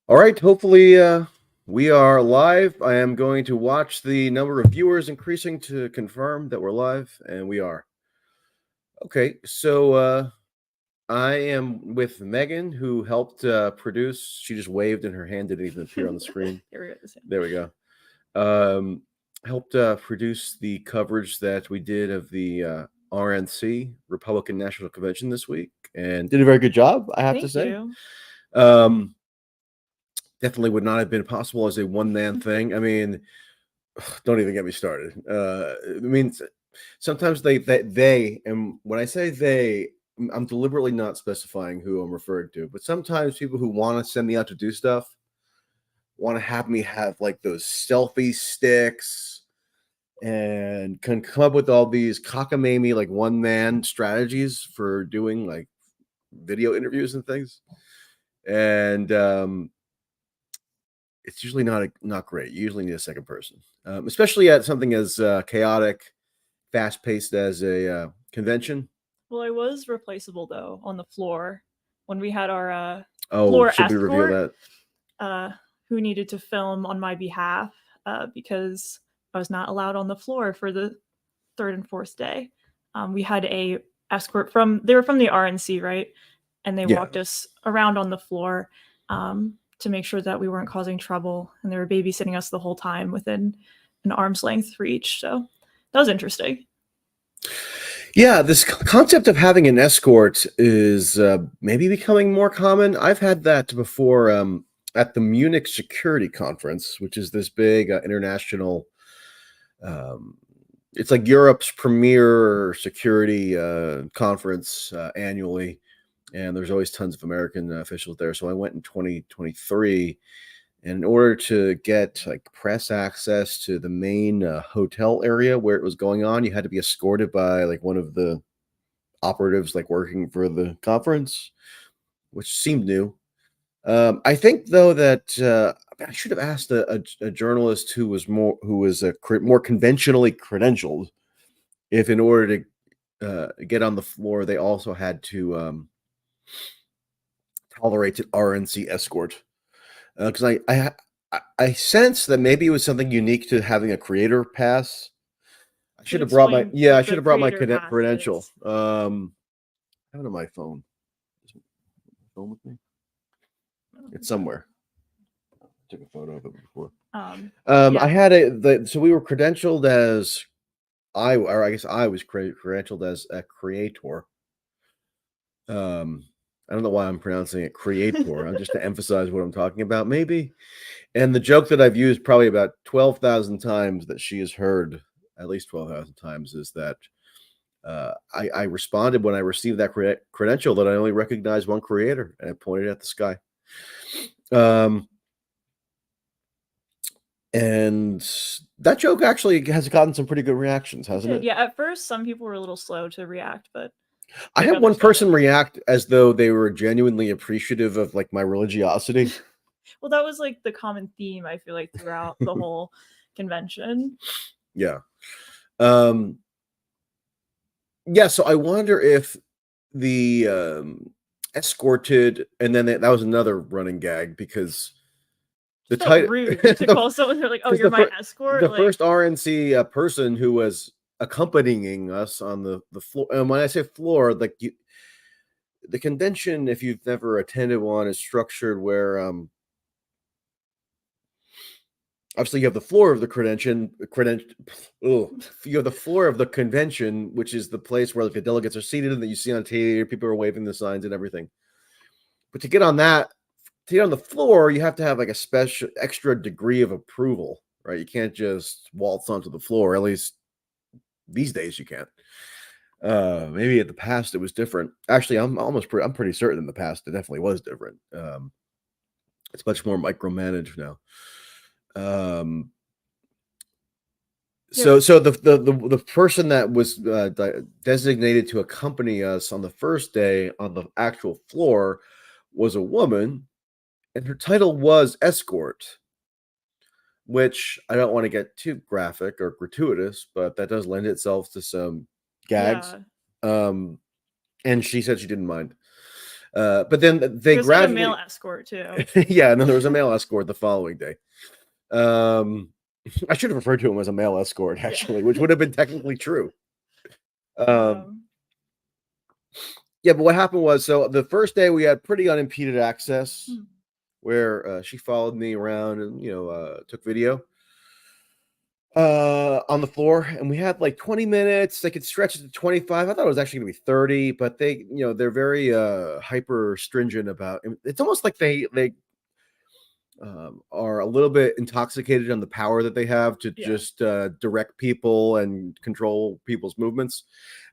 All right, hopefully we are live. I am going to watch the number of viewers increasing to confirm that we're live, and we are. Okay, so I am with Megan, who helped produce. She just waved and her hand didn't even appear on the screen. Here we go. There we go. Um, Helped produce the coverage that we did of the RNC, Republican National Convention, this week, and did a very good job, I have to Thank say. you. Definitely would not have been possible as a one-man thing. I mean, don't even get me started. I mean, sometimes they, and when I say they, I'm deliberately not specifying who I'm referring to, but sometimes people who want to send me out to do stuff want to have me have like those selfie sticks and can come up with all these cockamamie like one-man strategies for doing like video interviews and things. And it's usually not great. You usually need a second person, especially at something as chaotic, fast paced as a convention. Well, I was replaceable though on the floor when we had our Oh, floor should we reveal escort, that? who needed to film on my behalf because I was not allowed on the floor for the third and fourth day. We had a escort they were from the RNC, right? And they Yeah. walked us around on the floor to make sure that we weren't causing trouble, and they were babysitting us the whole time within an arm's length reach. So that was interesting. Yeah, this concept of having an escort is maybe becoming more common. I've had that before at the Munich Security Conference, which is this big international. It's like Europe's premier security conference annually, and there's always tons of American officials there. So I went in 2023, and in order to get like press access to the main hotel area where it was going on, you had to be escorted by like one of the operatives like working for the conference, which seemed new. I think though that I should have asked a journalist who was more conventionally credentialed if in order to get on the floor they also had to tolerate an RNC escort, because I sense that maybe it was something unique to having a creator pass. I should have brought my I should have brought my credential. I have it on my phone. Is my phone with me? It's somewhere. I took a photo of it before. I had so we were credentialed as I guess I was credentialed as a creator. I don't know why I'm pronouncing it creator. I'm just to emphasize what I'm talking about, maybe. And the joke that I've used probably about 12,000 times that she has heard at least 12,000 times is that I responded when I received that credential that I only recognized one creator, and I pointed at the sky. And that joke actually has gotten some pretty good reactions, hasn't it? Yeah, at first some people were a little slow to react, but I had one person react as though they were genuinely appreciative of like my religiosity. Well, that was like the common theme, I feel like, throughout the whole convention. Yeah. Yeah, so I wonder if the escorted, and then that was another running gag because the title rude to call someone, they're like, "Oh, you're my escort." The first RNC person who was accompanying us on the floor, and when I say floor, like the convention, if you've never attended one, is structured where obviously you have the floor of the you have the floor of the convention, which is the place where like the delegates are seated and that you see on TV, people are waving the signs and everything. But to get on the floor, you have to have like a special extra degree of approval, right? You can't just waltz onto the floor. At least these days you can't. Maybe in the past it was different. Actually, I'm pretty certain in the past it definitely was different. It's much more micromanaged now. So the person that was designated to accompany us on the first day on the actual floor was a woman, and her title was escort, which I don't want to get too graphic or gratuitous, but that does lend itself to some gags. And she said she didn't mind. But then they There's like a gradually, male escort too. yeah, and then there was a male escort the following day. I should have referred to him as a male escort, actually, which would have been technically true. Yeah, but what happened was, so the first day we had pretty unimpeded access, where she followed me around and took video on the floor, and we had like 20 minutes. They could stretch it to 25. I thought it was actually gonna be 30, but they're very hyper stringent about it. It's almost like they are a little bit intoxicated on the power that they have to just direct people and control people's movements.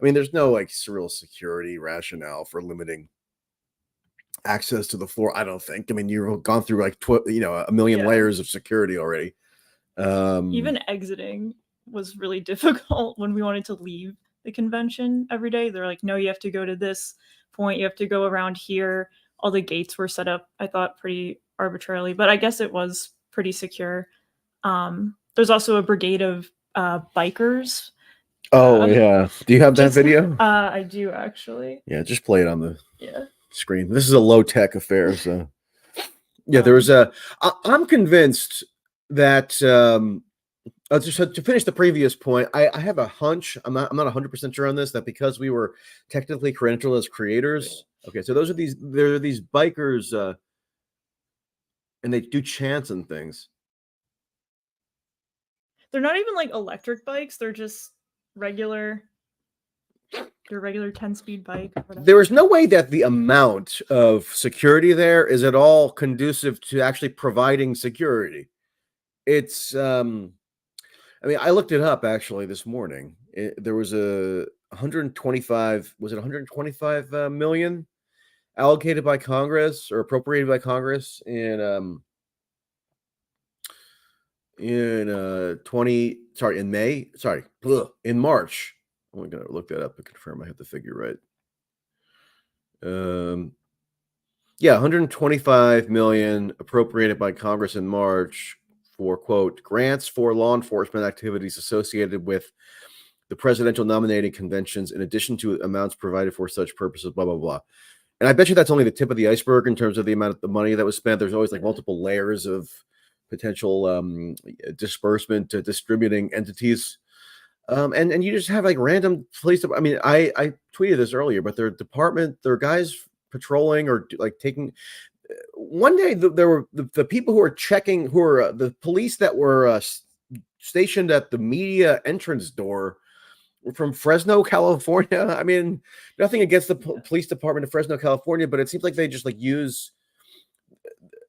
I mean, there's no like real security rationale for limiting access to the floor, I don't think. I mean, you've gone through like a million layers of security already. Even exiting was really difficult when we wanted to leave the convention every day. They're like, no, you have to go to this point, you have to go around here. All the gates were set up, I thought, pretty arbitrarily, but I guess it was pretty secure. There's also a brigade of bikers. Oh yeah, do you have that video? I do, actually. Yeah, just play it on the screen. This is a low-tech affair, so yeah, there was I'm convinced that just to finish the previous point, I have a hunch, I'm not 100% sure on this, that because we were technically credentialed as creators. Okay, so there are these bikers, and they do chants and things. They're not even like electric bikes, they're just regular 10-speed bike. There is no way that the amount of security there is at all conducive to actually providing security. It's I mean, I looked it up actually this morning. There was a 125, was it 125 million allocated by Congress or appropriated by Congress in in March. I'm gonna look that up and confirm I have the figure right. Yeah, 125 million appropriated by Congress in March for, quote, grants for law enforcement activities associated with the presidential nominating conventions, in addition to amounts provided for such purposes, blah, blah, blah. And I bet you that's only the tip of the iceberg in terms of the amount of the money that was spent. There's always like multiple layers of potential disbursement to distributing entities. And you just have like random police. I mean, I tweeted this earlier, but their guys patrolling or like taking. One day there were the people who were checking, who were the police that were stationed at the media entrance door were from Fresno, California. I mean, nothing against the police department of Fresno, California, but it seems like they just like use.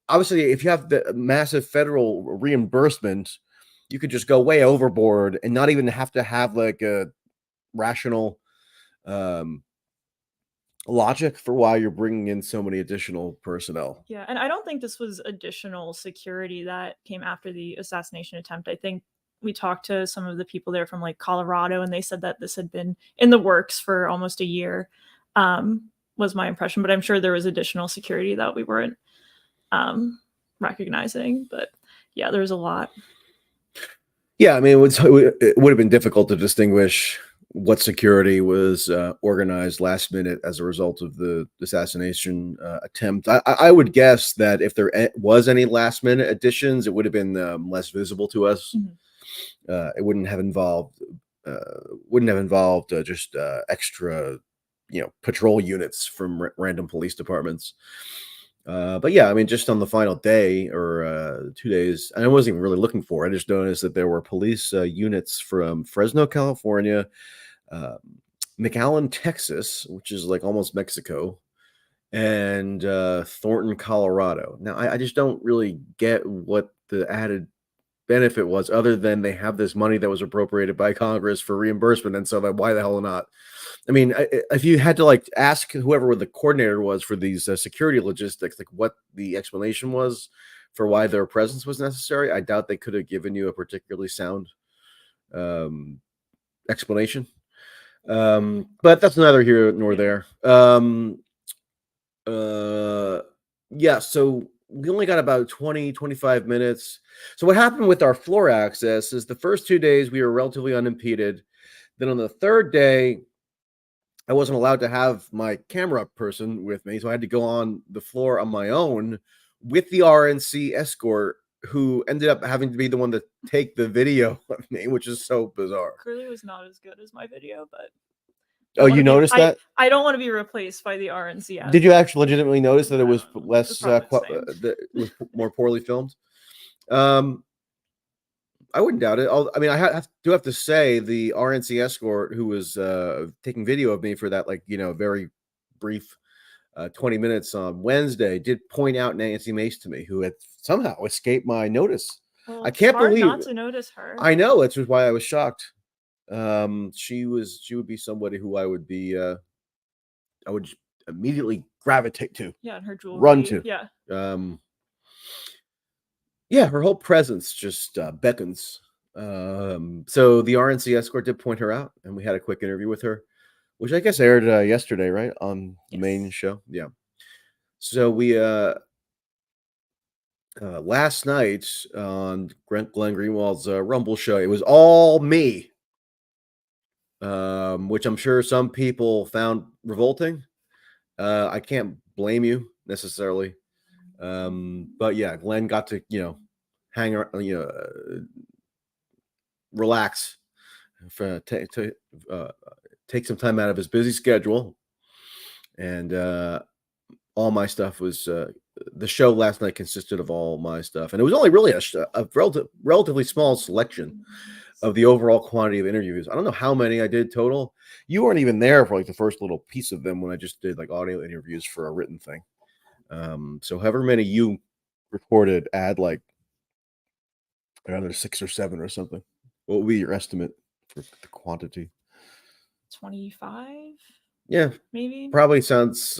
Obviously, if you have the massive federal reimbursement, you could just go way overboard and not even have to have like a rational logic for why you're bringing in so many additional personnel. Yeah, and I don't think this was additional security that came after the assassination attempt. I think we talked to some of the people there from like Colorado, and they said that this had been in the works for almost a year, was my impression. But I'm sure there was additional security that we weren't recognizing. But yeah, there's a lot. Yeah, I mean, it would have been difficult to distinguish what security was organized last minute as a result of the assassination attempt. I would guess that if there was any last minute additions, it would have been less visible to us. Mm-hmm. It wouldn't have involved just extra, patrol units from random police departments. But yeah, I mean, just on the final day or 2 days, and I wasn't even really looking for it. I just noticed that there were police units from Fresno, California, McAllen, Texas, which is like almost Mexico, and Thornton, Colorado. Now, I just don't really get what the added benefit was, other than they have this money that was appropriated by Congress for reimbursement, and so that why the hell not? I mean, if you had to like ask whoever the coordinator was for these security logistics, like what the explanation was for why their presence was necessary, I doubt they could have given you a particularly sound explanation. But that's neither here nor there. Yeah, so we only got about 20-25 minutes. So what happened with our floor access is the first 2 days we were relatively unimpeded. Then on the third day, I wasn't allowed to have my camera person with me, so I had to go on the floor on my own with the RNC escort, who ended up having to be the one to take the video of me, which is so bizarre. Clearly was not as good as my video, but Oh, you noticed that? I don't want to be replaced by the RNC. Did you actually legitimately notice that it was less, It's probably the same. that it was more poorly filmed? I wouldn't doubt it. I mean, I do have to say the RNC escort who was taking video of me for that, like, very brief 20 minutes on Wednesday, did point out Nancy Mace to me, who had somehow escaped my notice. Well, I can't hard believe not to notice her. I know, that's why I was shocked. She would be somebody who I would immediately gravitate to. Yeah, and her jewelry. Run to. Yeah. Yeah, her whole presence just beckons. So the RNC escort did point her out, and we had a quick interview with her, which I guess aired yesterday, right, on the main show. Yeah. So we last night on Glenn Greenwald's Rumble show, it was all me, which I'm sure some people found revolting. I can't blame you necessarily, but yeah, Glenn got to hang around, relax, take some time out of his busy schedule, and all my stuff was the show last night consisted of all my stuff, and it was only really a relatively small selection of the overall quantity of interviews. I don't know how many I did total. You weren't even there for like the first little piece of them when I just did like audio interviews for a written thing. So however many you recorded, add like another 6 or 7 or something. What would be your estimate for the quantity? 25? Yeah, maybe. Probably sounds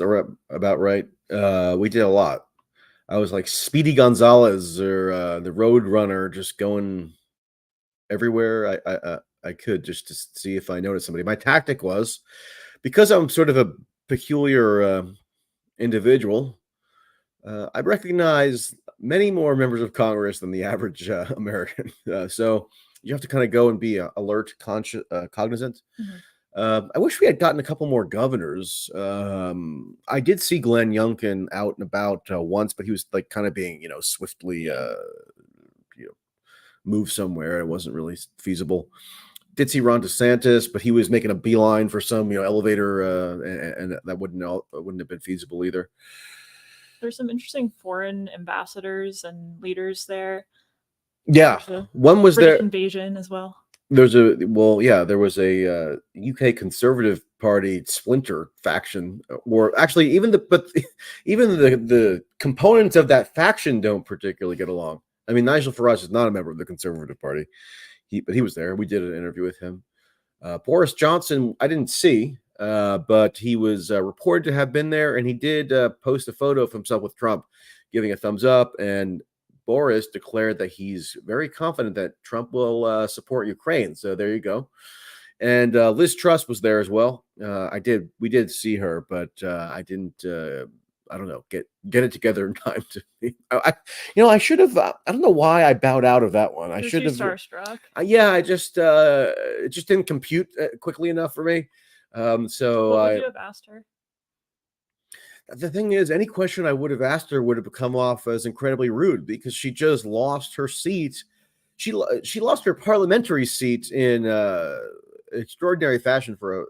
about right. We did a lot. I was like Speedy Gonzalez or the Road Runner, just going everywhere I could just to see if I noticed somebody. My tactic was, because I'm sort of a peculiar individual, I recognize many more members of Congress than the average American. So you have to kind of go and be alert, cognizant. Mm-hmm. I wish we had gotten a couple more governors. I did see Glenn Youngkin out and about once, but he was like kind of being, swiftly moved somewhere. It wasn't really feasible. Did see Ron DeSantis, but he was making a beeline for some, elevator, and that wouldn't have been feasible either. There's some interesting foreign ambassadors and leaders there. Yeah, one was British there. Invasion as well. There was a UK Conservative Party splinter faction, or actually even the components of that faction don't particularly get along. I mean, Nigel Farage is not a member of the Conservative Party, but he was there. We did an interview with him. Boris Johnson, I didn't see, but he was reported to have been there, and he did post a photo of himself with Trump, giving a thumbs up. And Boris declared that he's very confident that Trump will support Ukraine. So there you go. And Liz Truss was there as well. We did see her, but I didn't. I don't know, get it together in time to. I should have. I don't know why I bowed out of that one. I should have. Starstruck. Yeah, I just it just didn't compute quickly enough for me. So what would you have asked her? The thing is, any question I would have asked her would have come off as incredibly rude, because she just lost her seat. She lost her parliamentary seat in extraordinary fashion for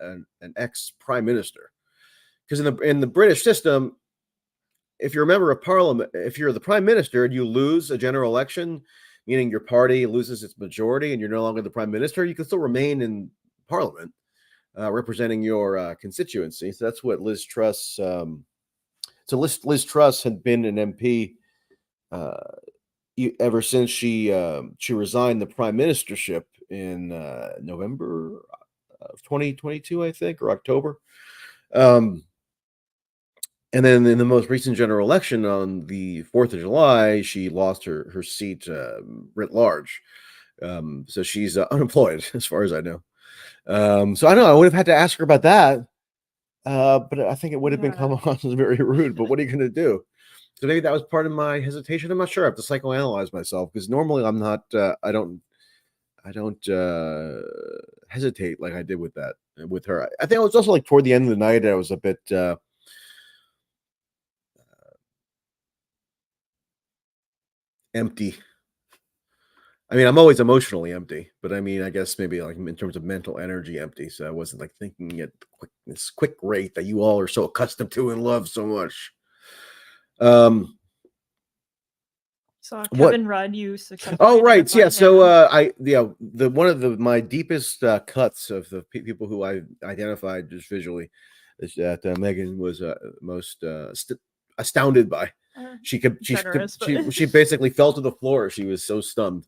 an ex-prime minister. Because in the British system, if you're a member of parliament, if you're the prime minister and you lose a general election, meaning your party loses its majority and you're no longer the prime minister, you can still remain in parliament, representing your constituency. So that's what Liz Truss. Liz Truss had been an MP ever since she resigned the prime ministership in November of 2022, I think, or October. And then in the most recent general election on the 4th of July, she lost her seat writ large. So she's unemployed, as far as I know. So I know I would have had to ask her about that. But I think it would have been come off as very rude. But what are you going to do? So maybe that was part of my hesitation. I'm not sure. I have to psychoanalyze myself, because normally I'm not. I don't hesitate like I did with her. I think it was also like toward the end of the night, I was a bit empty. I mean, I'm always emotionally empty, but I mean, I guess maybe like in terms of mental energy empty. So I wasn't like thinking at this quick rate that you all are so accustomed to and love so much. So What? Kevin Rudd, you successfully Oh, right. Yeah. identified So him. the one of my deepest cuts of the people who I identified just visually is that Megan was most astounded by. Generous, but She basically fell to the floor. She was so stunned.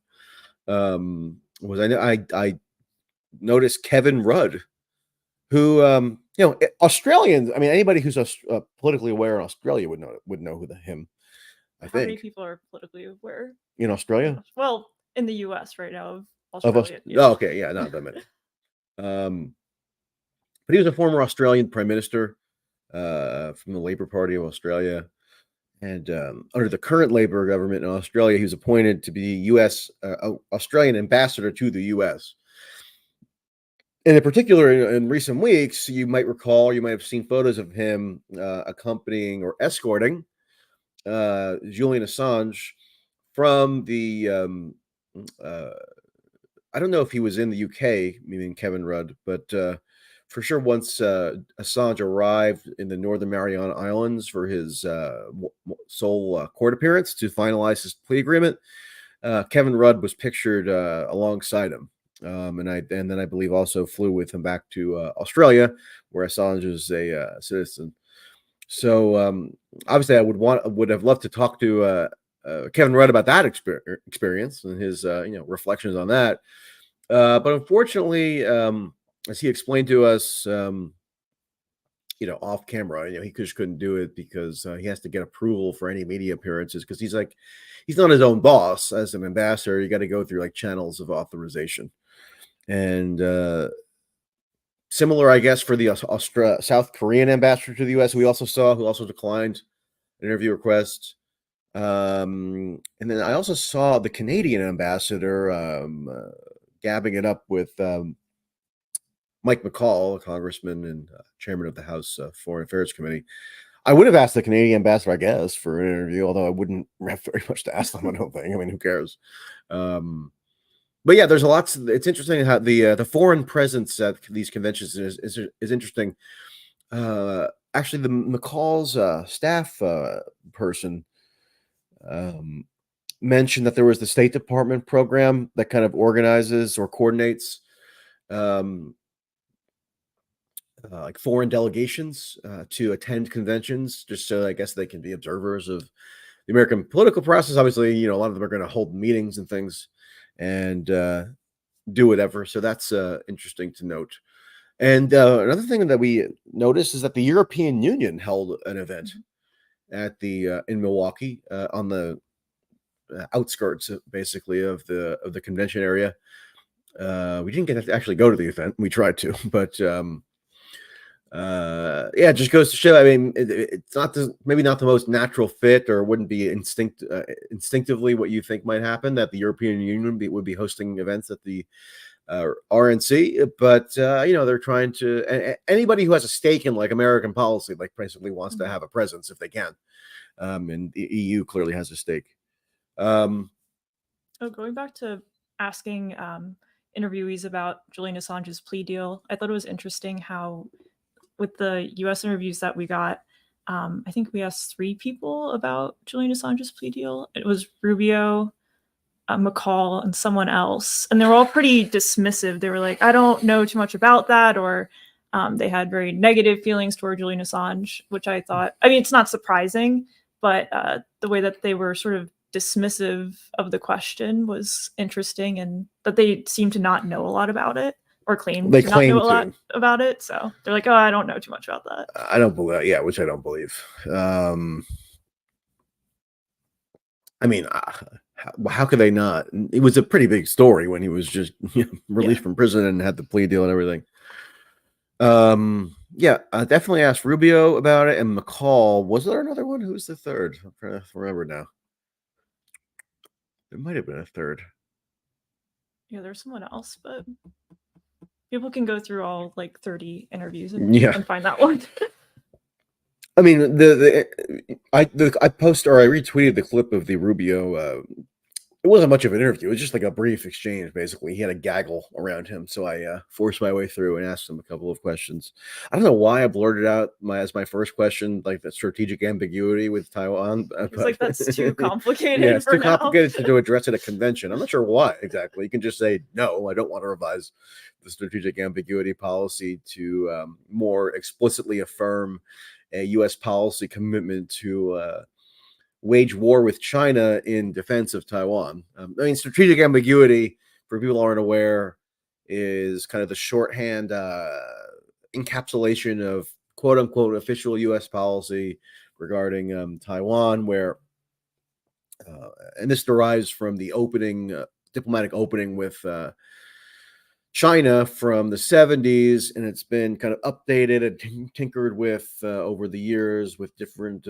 Was I noticed Kevin Rudd, who Australians. I mean, anybody who's politically aware in Australia would know him. I how many think people are politically aware in Australia. Well, in the U.S. right now of Of us. Australia. Oh, okay, yeah, not that many. But he was a former Australian prime minister from the Labor Party of Australia. And under the current Labor government in Australia, he was appointed to be U.S. Australian ambassador to the U.S. And in particular, in recent weeks, you might recall, you might have seen photos of him accompanying or escorting Julian Assange from the I don't know if he was in the UK, meaning Kevin Rudd, but for sure once Assange arrived in the Northern Mariana Islands for his sole court appearance to finalize his plea agreement, Kevin Rudd was pictured alongside him. And then I believe also flew with him back to Australia, where Assange is a citizen. So obviously, I would have loved to talk to Kevin Rudd about that experience and his reflections on that. But unfortunately, as he explained to us, off camera, he just couldn't do it because he has to get approval for any media appearances because he's not his own boss as an ambassador. You got to go through like channels of authorization, and similar, I guess, for the South Korean ambassador to the U.S. who also declined an interview request. And then I also saw the Canadian ambassador gabbing it up with Mike McCall, a congressman and chairman of the House Foreign Affairs Committee. I would have asked the Canadian ambassador, I guess, for an interview, although I wouldn't have very much to ask them, I don't think. I mean, who cares? But yeah, there's a lot. It's interesting how the foreign presence at these conventions is interesting. Actually, the McCall's staff person mentioned that there was the State Department program that kind of organizes or coordinates like foreign delegations to attend conventions, just so I guess they can be observers of the American political process. Obviously, a lot of them are going to hold meetings and things and do whatever. So that's interesting to note. And another thing that we noticed is that the European Union held an event at the in Milwaukee on the outskirts, basically, of the convention area. We didn't get to actually go to the event. We tried to, but yeah, it just goes to show. I mean, it's maybe not the most natural fit, or wouldn't be instinctively what you think might happen, that the European Union would be hosting events at the RNC, but they're trying to. Anybody who has a stake in like American policy, like basically wants to have a presence if they can. And the EU clearly has a stake. Going back to asking interviewees about Julian Assange's plea deal, I thought it was interesting how, with the U.S. interviews that we got, I think we asked 3 people about Julian Assange's plea deal. It was Rubio, McCall, and someone else, and they were all pretty dismissive. They were like, "I don't know too much about that," or they had very negative feelings toward Julian Assange, which I thought, I mean, it's not surprising, but the way that they were sort of dismissive of the question was interesting, and that they seemed to not know a lot about it, or claimed to not know a lot about it. So they're like, "Oh, I don't know too much about that." I don't believe, yeah, which I don't believe. I mean, how could they not? It was a pretty big story when he was just released from prison and had the plea deal and everything. Yeah, I definitely asked Rubio about it, and McCall. Was there another one? Who's the third? I'm trying to remember now. There might have been a third. Yeah, there's someone else, but People can go through all like 30 interviews and, Yeah. and find that one. I mean, I posted or I retweeted the clip of the Rubio. It wasn't much of an interview. It was just like a brief exchange, basically. He had a gaggle around him, so I forced my way through and asked him a couple of questions. I don't know why I blurted out as my first question, like the strategic ambiguity with Taiwan. It's like that's too Yeah, complicated it's for too now. complicated to address at a convention. I'm not sure why exactly. You can just say no. I don't want to revise the strategic ambiguity policy to more explicitly affirm a U.S. policy commitment to wage war with China in defense of Taiwan. I mean, strategic ambiguity, for people who aren't aware, is kind of the shorthand encapsulation of quote unquote official U.S. policy regarding Taiwan, where, and this derives from the diplomatic opening with China from the 70s, and it's been kind of updated and tinkered with over the years with different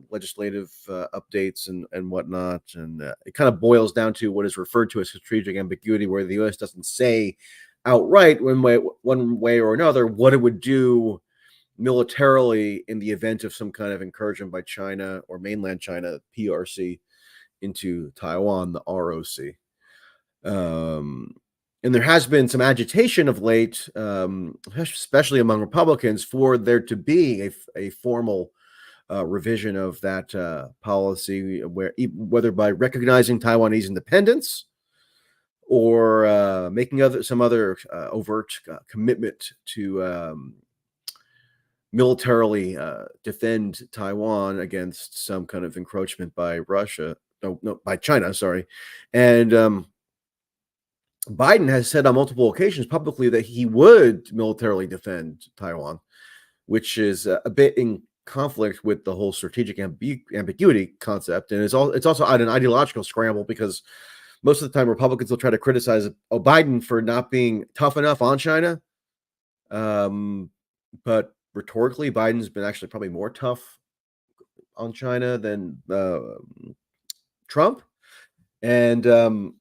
legislative updates and whatnot. And it kind of boils down to what is referred to as strategic ambiguity, where the U.S. doesn't say outright one way or another what it would do militarily in the event of some kind of incursion by China or mainland China, PRC, into Taiwan, the ROC. And there has been some agitation of late, especially among Republicans, for there to be a formal revision of that policy, whether by recognizing Taiwanese independence or making some other overt commitment to militarily defend Taiwan against some kind of encroachment by Russia. No, by China, sorry. And Biden has said on multiple occasions publicly that he would militarily defend Taiwan, which is a bit in conflict with the whole strategic ambiguity concept. And it's also an ideological scramble, because most of the time Republicans will try to criticize Biden for not being tough enough on China. But rhetorically, Biden's been actually probably more tough on China than Trump. And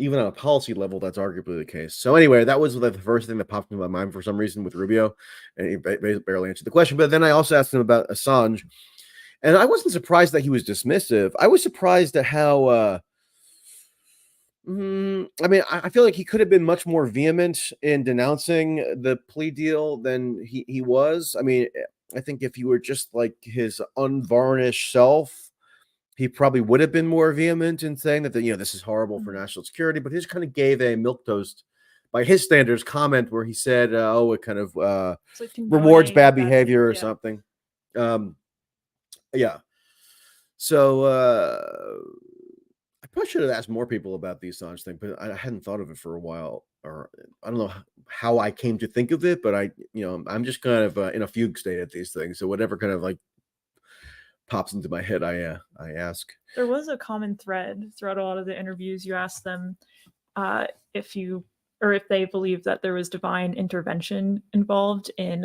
even on a policy level, that's arguably the case. So anyway, that was the first thing that popped into my mind for some reason with Rubio, and he barely answered the question. But then I also asked him about Assange, and I wasn't surprised that he was dismissive. I was surprised at how I mean, I feel like he could have been much more vehement in denouncing the plea deal than he was. I mean, I think if you were just like his unvarnished self, he probably would have been more vehement in saying that, this is horrible for national security. But he just kind of gave a milquetoast, by his standards, comment where he said, it kind of like rewards bad behavior, behavior or yeah. something. Yeah. So I probably should have asked more people about the Assange thing, but I hadn't thought of it for a while, or I don't know how I came to think of it, but I'm just kind of in a fugue state at these things. So whatever kind of like pops into my head, I ask. There was a common thread throughout a lot of the interviews. You asked them if they believed that there was divine intervention involved in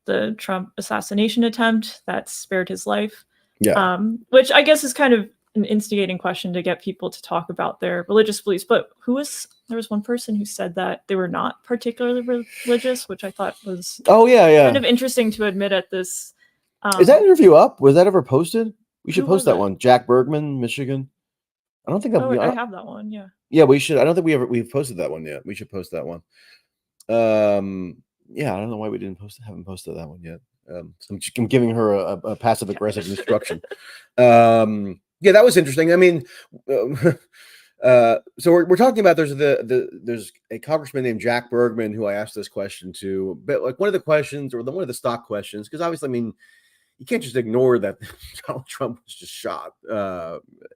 the Trump assassination attempt that spared his life. Yeah. Which I guess is kind of an instigating question to get people to talk about their religious beliefs. But there was one person who said that they were not particularly religious, which I thought was kind of interesting to admit at this. Is that interview up? Was that ever posted? We should post that it? one. Jack Bergman, Michigan. I don't think I have that one. Yeah. Yeah, we should. I don't think we've posted that one yet. We should post that one. Yeah, I don't know why we haven't posted that one yet. So I'm giving her a passive aggressive instruction. Yeah, that was interesting. I mean, so we're talking about there's a congressman named Jack Bergman who I asked this question to, but like one of the questions, or one of the stock questions, because obviously, I mean, you can't just ignore that Donald Trump was just shot,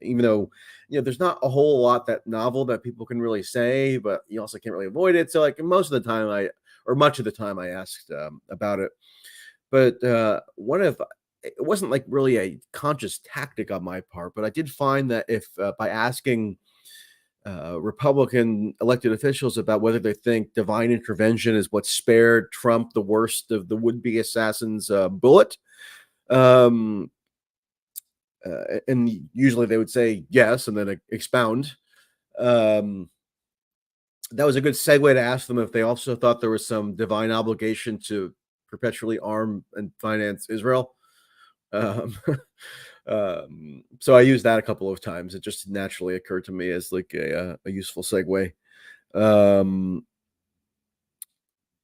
even though there's not a whole lot that novel that people can really say, but you also can't really avoid it. So like much of the time I asked about it, but it wasn't like really a conscious tactic on my part, but I did find that if by asking Republican elected officials about whether they think divine intervention is what spared Trump the worst of the would-be assassin's bullet, and usually they would say yes and then expound. that was a good segue to ask them if they also thought there was some divine obligation to perpetually arm and finance Israel. Um, so I used that a couple of times. It just naturally occurred to me as like a useful segue.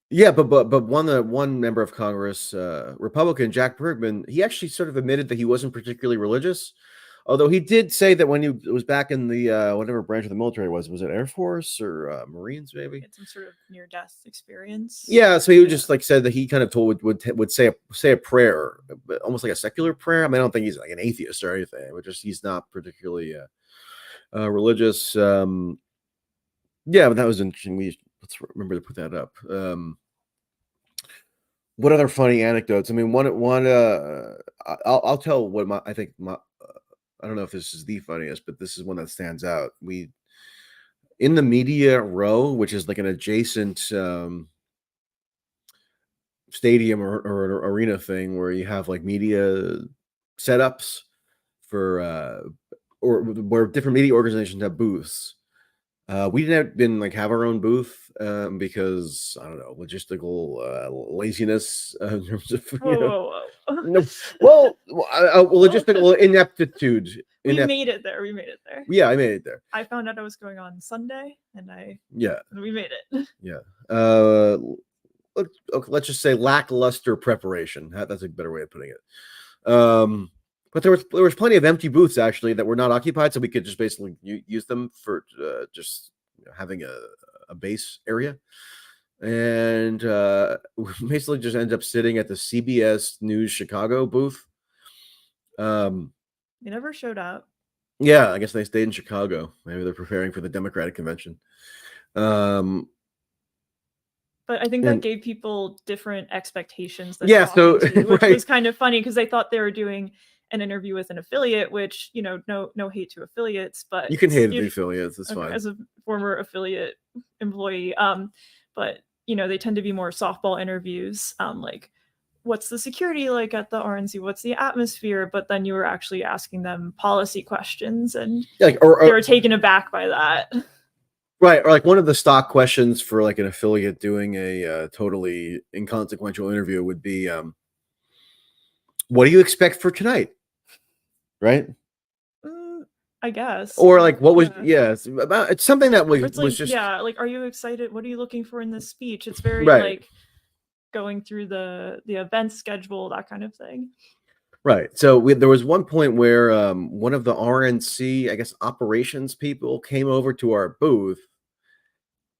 Yeah, but one member of Congress, Republican Jack Bergman, he actually sort of admitted that he wasn't particularly religious, although he did say that when he was back in the whatever branch of the military was it Air Force or Marines maybe? Had some sort of near-death experience. Yeah, so he would just like said that he kind of would say a prayer, but almost like a secular prayer. I mean, I don't think he's like an atheist or anything, but just he's not particularly religious. Yeah, but that was interesting. Let's remember to put that up. What other funny anecdotes? I mean, I'll tell what I think I don't know if this is the funniest, but this is one that stands out. We in the media row, which is like an adjacent stadium or arena thing where you have like media setups for or where different media organizations have booths. We didn't like have our own booth because I don't know, logistical laziness in terms of Whoa. no, well, logistical ineptitude. We made it there. Yeah, I made it there. I found out I was going on Sunday, and we made it. Yeah. Let's just say lackluster preparation. That's a better way of putting it. But there was plenty of empty booths actually that were not occupied, so we could just basically use them for just having a base area. And we basically just ended up sitting at the CBS News Chicago booth. They never showed up. Yeah, I guess they stayed in Chicago. Maybe they're preparing for the Democratic convention. But I think that gave people different expectations. So which was kind of funny because they thought they were doing an interview with an affiliate, which no hate to affiliates, but you can hate the affiliates. It's fine. As a former affiliate employee, but they tend to be more softball interviews, like what's the security like at the RNC? What's the atmosphere? But then you were actually asking them policy questions, and they were taken aback by that. Right, or like one of the stock questions for like an affiliate doing a totally inconsequential interview would be, "What do you expect for tonight?" Right? I guess. Or like, what was? It's something that was just like, are you excited? What are you looking for in this speech? It's very like going through the event schedule, that kind of thing. Right. So there was one point where one of the RNC, I guess, operations people came over to our booth.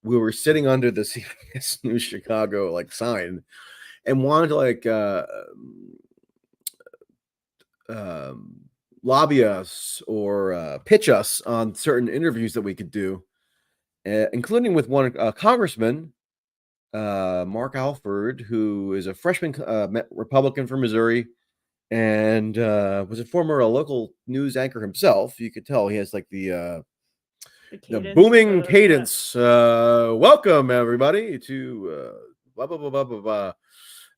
We were sitting under the CBS News Chicago like sign and wanted to like lobby us or pitch us on certain interviews that we could do, including with one congressman, Mark Alford, who is a freshman Republican from Missouri and was a former local news anchor himself. You could tell he has like the booming cadence. Welcome everybody to blah blah blah blah blah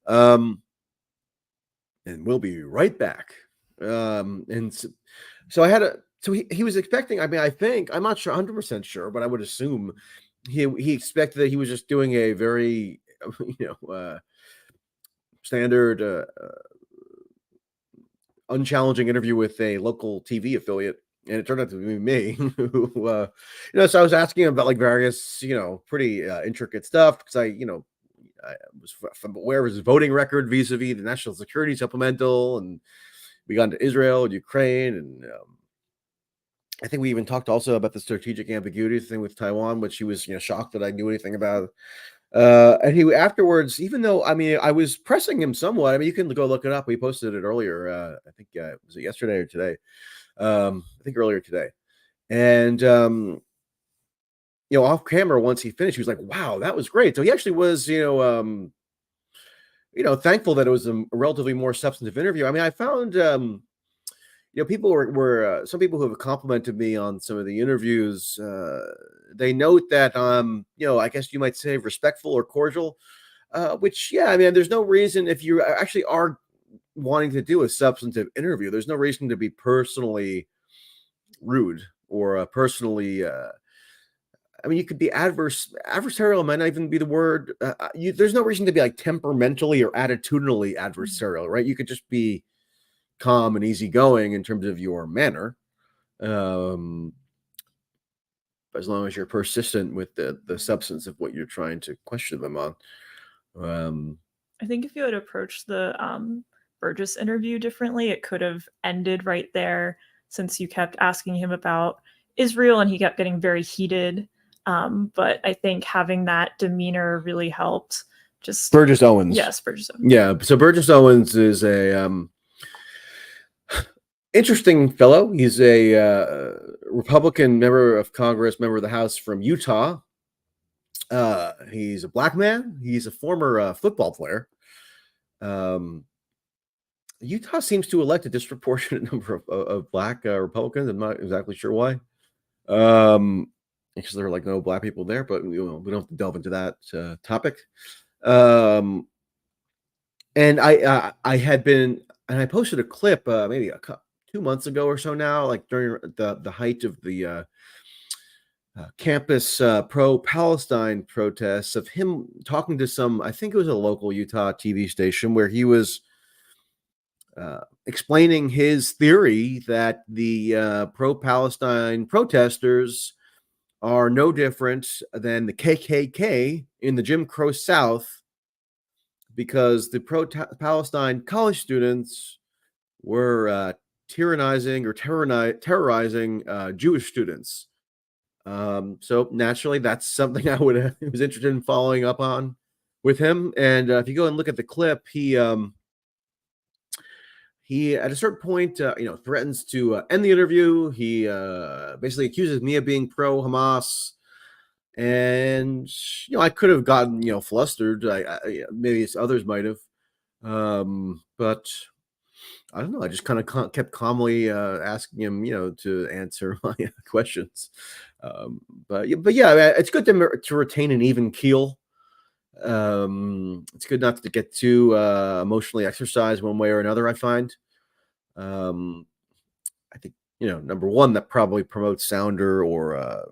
blah. And we'll be right back. And so I had he was expecting. I mean, I think I'm not sure, 100% sure, but I would assume he expected that he was just doing a very standard unchallenging interview with a local TV affiliate, and it turned out to be me. Who, so I was asking him about like various, pretty intricate stuff because I was aware of his voting record vis-a-vis the national security supplemental, and we got into Israel and Ukraine, and I think we even talked also about the strategic ambiguity thing with Taiwan, which he was shocked that I knew anything about. And he afterwards, even though I was pressing him somewhat. I mean, you can go look it up. We posted it earlier. I think was it yesterday or today? I think earlier today. And off camera, once he finished, he was like, "Wow, that was great." So he actually was, thankful that it was a relatively more substantive interview. I mean, I found, people were some people who have complimented me on some of the interviews. They note that, I guess you might say respectful or cordial, which, yeah, I mean, there's no reason if you actually are wanting to do a substantive interview, there's no reason to be personally rude or personally I mean, you could be adversarial might not even be the word. There's no reason to be like temperamentally or attitudinally adversarial, right? You could just be calm and easygoing in terms of your manner, as long as you're persistent with the substance of what you're trying to question them on. I think if you had approached the Burgess interview differently, it could have ended right there, since you kept asking him about Israel and he kept getting very heated. But I think having that demeanor really helped. Just Burgess Owens. Yes, Burgess Owens. Yeah. So Burgess Owens is a interesting fellow. He's a Republican member of Congress, member of the House from Utah. He's a black man. He's a former football player. Utah seems to elect a disproportionate number of black Republicans. I'm not exactly sure why. Because there are like no black people there, but we don't have to delve into that topic. And I had been, and I posted a clip maybe 2 months ago or so now, like during the height of the campus pro-Palestine protests, of him talking to some, I think it was a local Utah TV station, where he was explaining his theory that the pro-Palestine protesters are no different than the KKK in the Jim Crow South, because the pro-Palestine college students were tyrannizing or terrorizing Jewish students. So naturally, that's something I was interested in following up on with him. And if you go and look at the clip, he at a certain point, threatens to end the interview. He basically accuses me of being pro-Hamas, and I could have gotten flustered. Maybe others might have, but I don't know. I just kind of kept calmly asking him, to answer my questions. But yeah, it's good to retain an even keel. It's good not to get too emotionally exercised one way or another, I find. I think, number one, that probably promotes sounder or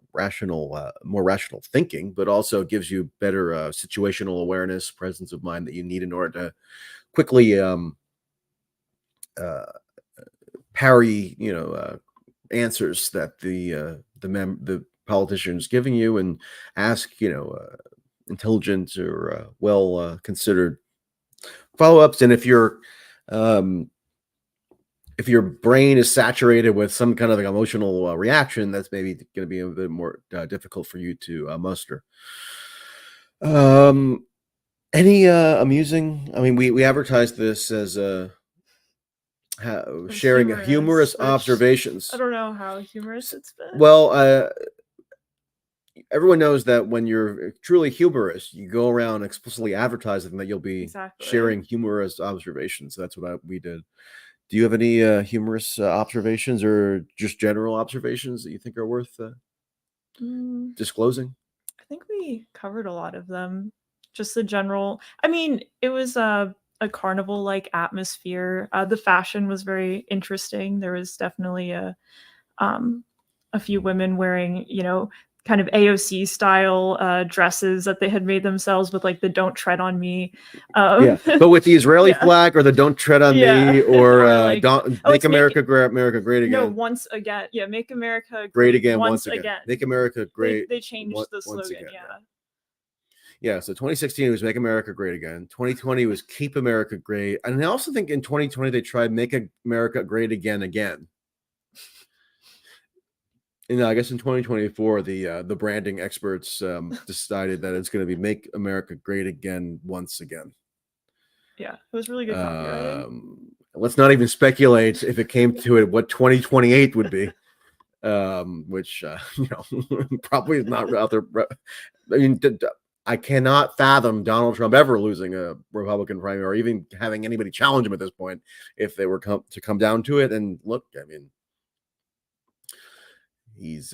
more rational thinking, but also gives you better situational awareness, presence of mind that you need in order to quickly parry, answers that the politician's giving you, and ask, intelligent or well considered follow-ups. And if your brain is saturated with some kind of like emotional reaction, that's maybe going to be a bit more difficult for you to muster. Any amusing? I mean, we advertised this as sharing humorous observations. I don't know how humorous it's been. Well, everyone knows that when you're truly humorous, you go around explicitly advertising that you'll be sharing humorous observations. That's what we did. Do you have any humorous observations, or just general observations that you think are worth disclosing? I think we covered a lot of them. Just the general. I mean, it was a carnival-like atmosphere. The fashion was very interesting. There was definitely a few women wearing, kind of AOC style dresses that they had made themselves with like the "Don't Tread on Me." Yeah, but with the Israeli flag, or the "Don't Tread on Me," or like, Make America Great Again. No, once again. Yeah, Make America Great Again once again. Make America Great. They changed the slogan. Again, yeah. So 2016 was Make America Great Again. 2020 was Keep America Great. And I also think in 2020 they tried Make America Great Again. And I guess in 2024, the branding experts decided that it's going to be Make America Great Again once again. Yeah, it was really good copywriting. Let's not even speculate if it came to it what 2028 would be, which probably is not out there. I mean, I cannot fathom Donald Trump ever losing a Republican primary, or even having anybody challenge him at this point if they were to come down to it. And look, I mean, he's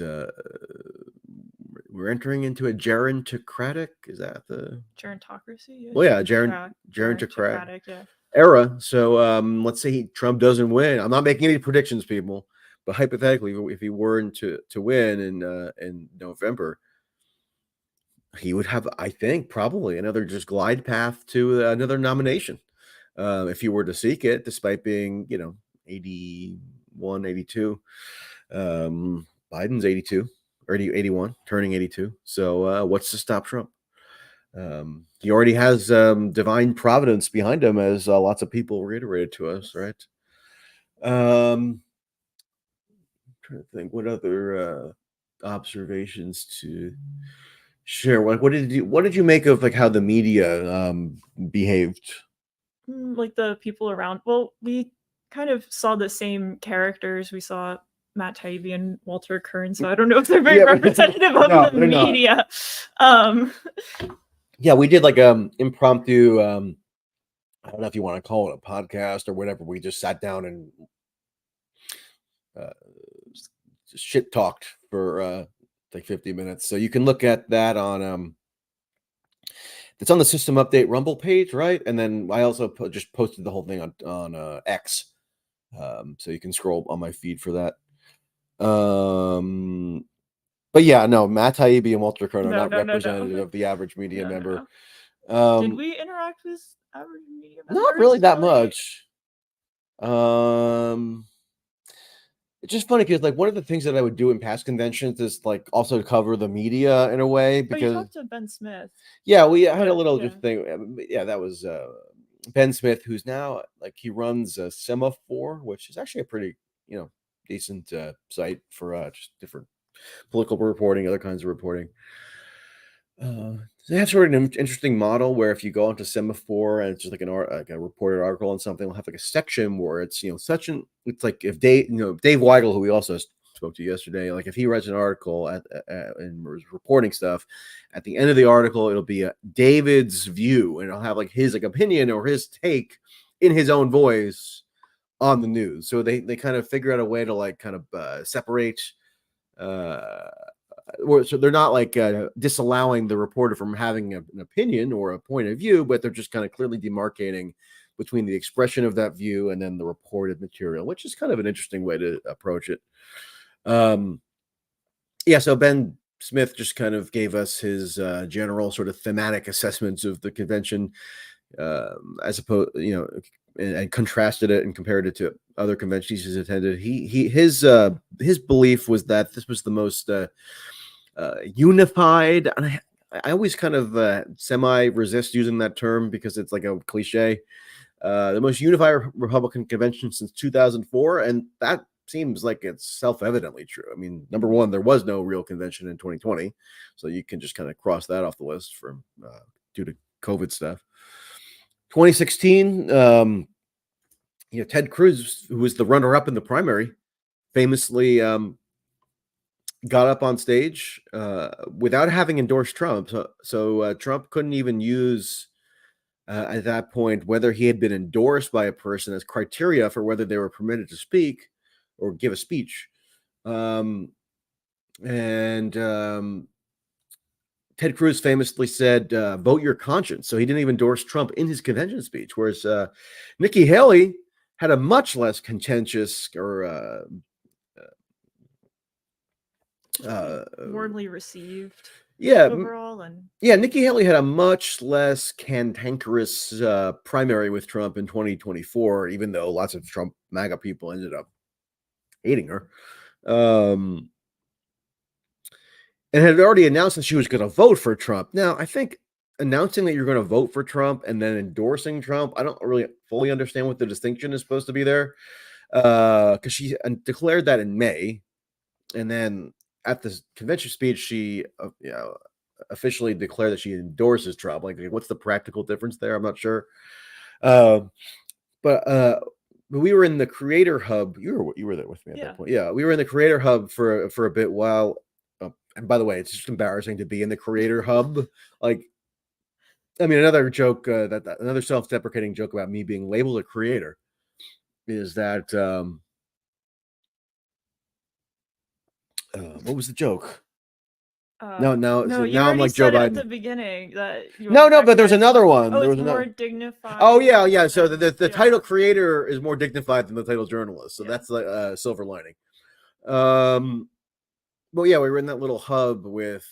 we're entering into a gerontocratic. Is that the gerontocracy? Yeah. Well, yeah, gerontocratic era. So let's say Trump doesn't win. I'm not making any predictions, people, but hypothetically, if he were to win in November, he would have, I think, probably another just glide path to another nomination if he were to seek it, despite being, 81, 82. Biden's 82 or 81, turning 82. So what's to stop Trump? He already has divine providence behind him, as lots of people reiterated to us, right? Trying to think what other observations to share. What did you make of like how the media behaved? Like the people around. Well, we kind of saw the same characters. We saw Matt Taibbi and Walter Kern, so I don't know if they're very Yeah, representative of no, the they're not. media. Yeah, we did like impromptu. I don't know if you want to call it a podcast or whatever. We just sat down and just shit talked for like 50 minutes. So you can look at that on it's on the System Update Rumble page, right? And then I also just posted the whole thing on X, so you can scroll on my feed for that. But yeah, no, Matt Taibbi and Walter Kern are not representative of the average media member. Did we interact with average media members? Not really that much. It's just funny because like one of the things that I would do in past conventions is like also cover the media in a way, But you because talked to Ben Smith. yeah, we had a little yeah. just thing. Yeah, that was Ben Smith, who's now like he runs Semaphore, which is actually a pretty decent site for just different political reporting, other kinds of reporting. They have sort of an interesting model where if you go onto Semaphore and it's just like like a reported article on something, they'll have like a section where it's it's like if Dave Weigel, who we also spoke to yesterday, like if he writes an article and was reporting stuff, at the end of the article it'll be David's view, and it'll have like his like opinion or his take in his own voice on the news. So they kind of figure out a way to like kind of separate. So they're not like disallowing the reporter from having an opinion or a point of view, but they're just kind of clearly demarcating between the expression of that view and then the reported material, which is kind of an interesting way to approach it. Yeah, so Ben Smith just kind of gave us his general sort of thematic assessments of the convention, as opposed, and contrasted it and compared it to other conventions he's attended. His belief was that this was the most unified, and I always kind of semi-resist using that term because it's like a cliche. The most unified Republican convention since 2004, and that seems like it's self-evidently true. I mean, number one, there was no real convention in 2020, so you can just kind of cross that off the list from due to COVID stuff. 2016, Ted Cruz, who was the runner-up in the primary, famously got up on stage without having endorsed Trump. So Trump couldn't even use at that point whether he had been endorsed by a person as criteria for whether they were permitted to speak or give a speech. Ted Cruz famously said, vote your conscience. So he didn't even endorse Trump in his convention speech, whereas Nikki Haley had a much less contentious or warmly received. Yeah, overall, and Nikki Haley had a much less cantankerous primary with Trump in 2024, even though lots of Trump MAGA people ended up hating her. And had already announced that she was going to vote for Trump. Now, I think announcing that you're going to vote for Trump and then endorsing Trump, I don't really fully understand what the distinction is supposed to be there. Because she declared that in May, and then at the convention speech, she officially declared that she endorses Trump. Like, what's the practical difference there? I'm not sure. But we were in the Creator Hub. You were there with me at that point. Yeah, we were in the Creator Hub for a bit while. And by the way, it's just embarrassing to be in the Creator Hub. Like, I mean, another joke another self-deprecating joke about me being labeled a creator is that what was the joke? Now I'm like Joe Biden at the beginning that but there's another one. Oh, there was it's more another... dignified. Oh yeah. So the title creator is more dignified than the title journalist. So that's the silver lining. But yeah, we were in that little hub with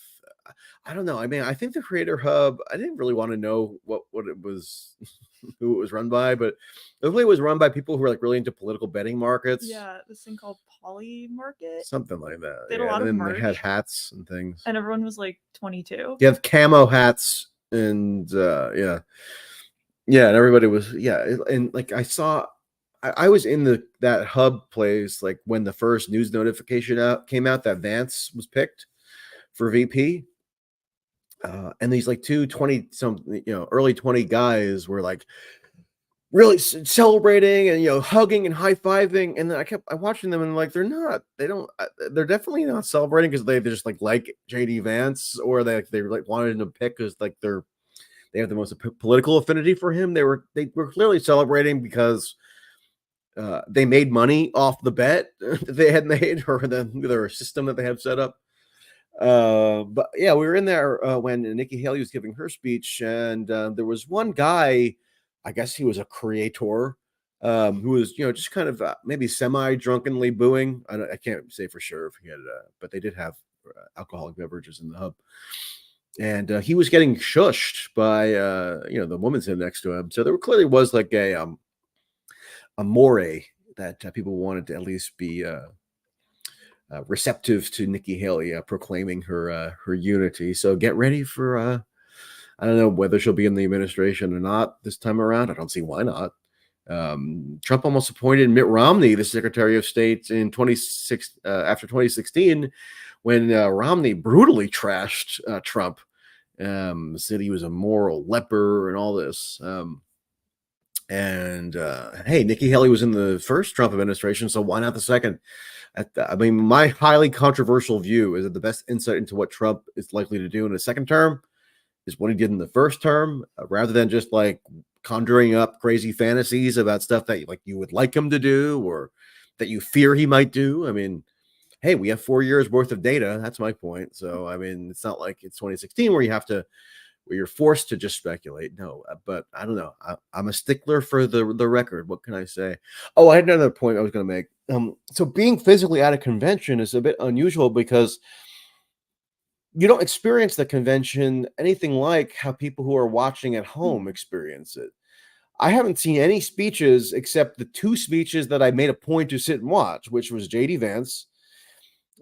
I don't know. I mean, I think the Creator Hub, I didn't really want to know what it was, who it was run by, but hopefully it was run by people who were like really into political betting markets. Yeah, this thing called Poly Market. Something like that. They had a Yeah, lot and of then they had merch, hats and things. and everyone was like 22. You have camo hats and yeah. Yeah, and everybody was and like I was in that hub place like when the first news notification came out that Vance was picked for VP. And these like 20 some early 20 guys were like really celebrating and hugging and high-fiving, and then I watching them and like they're definitely not celebrating because they just like JD Vance, or they like wanted him to pick because like they have the most political affinity for him. They were clearly celebrating because they made money off the bet that they had made, or their system that they have set up. But yeah, we were in there when Nikki Haley was giving her speech, and there was one guy, I guess he was a creator, who was just kind of maybe semi-drunkenly booing. I can't say for sure if he had, but they did have alcoholic beverages in the hub, and he was getting shushed by the woman sitting next to him. So there clearly was like a more that people wanted to at least be receptive to Nikki Haley proclaiming her unity. So get ready for I don't know whether she'll be in the administration or not this time around. I don't see why not. Trump almost appointed Mitt Romney the Secretary of State in after 2016, when Romney brutally trashed Trump, said he was a moral leper and all this. And hey, Nikki Haley was in the first Trump administration, so why not the second? I mean, my highly controversial view is that the best insight into what Trump is likely to do in a second term is what he did in the first term, rather than just like conjuring up crazy fantasies about stuff that you would like him to do or that you fear he might do. I mean, hey, we have 4 years worth of data. That's my point. So, I mean, it's not like it's 2016 where you're forced to just speculate. No, but I don't know. I'm a stickler for the record. What can I say? Oh, I had another point I was going to make. So being physically at a convention is a bit unusual because you don't experience the convention anything like how people who are watching at home experience it. I haven't seen any speeches except the 2 speeches that I made a point to sit and watch, which was JD Vance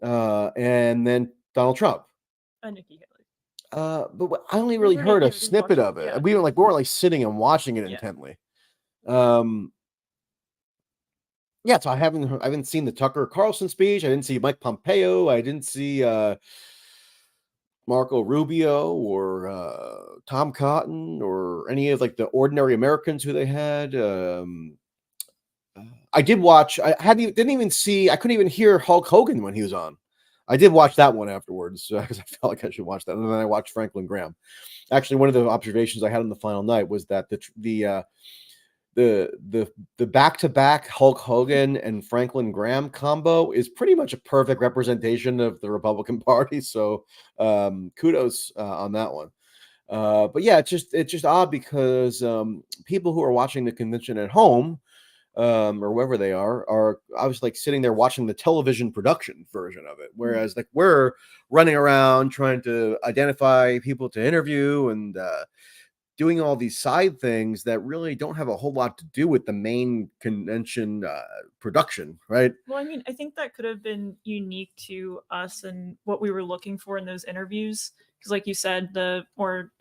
and then Donald Trump. And Nikki Haley. But I only really heard a snippet of it. Yeah. We weren't like sitting and watching it intently. Yeah, so I haven't seen the Tucker Carlson speech. I didn't see Mike Pompeo. I didn't see Marco Rubio or Tom Cotton or any of like the ordinary Americans who they had. I did watch. I didn't even see. I couldn't even hear Hulk Hogan when he was on. I did watch that one afterwards because I felt like I should watch that. And then I watched Franklin Graham. Actually, one of the observations I had on the final night was that the back-to-back Hulk Hogan and Franklin Graham combo is pretty much a perfect representation of the Republican Party. So kudos on that one. But yeah, it's just odd because people who are watching the convention at home or wherever they are obviously like sitting there watching the television production version of it, whereas like we're running around trying to identify people to interview and doing all these side things that really don't have a whole lot to do with the main convention production, right? Well, I mean, I think that could have been unique to us and what we were looking for in those interviews, because like you said, the more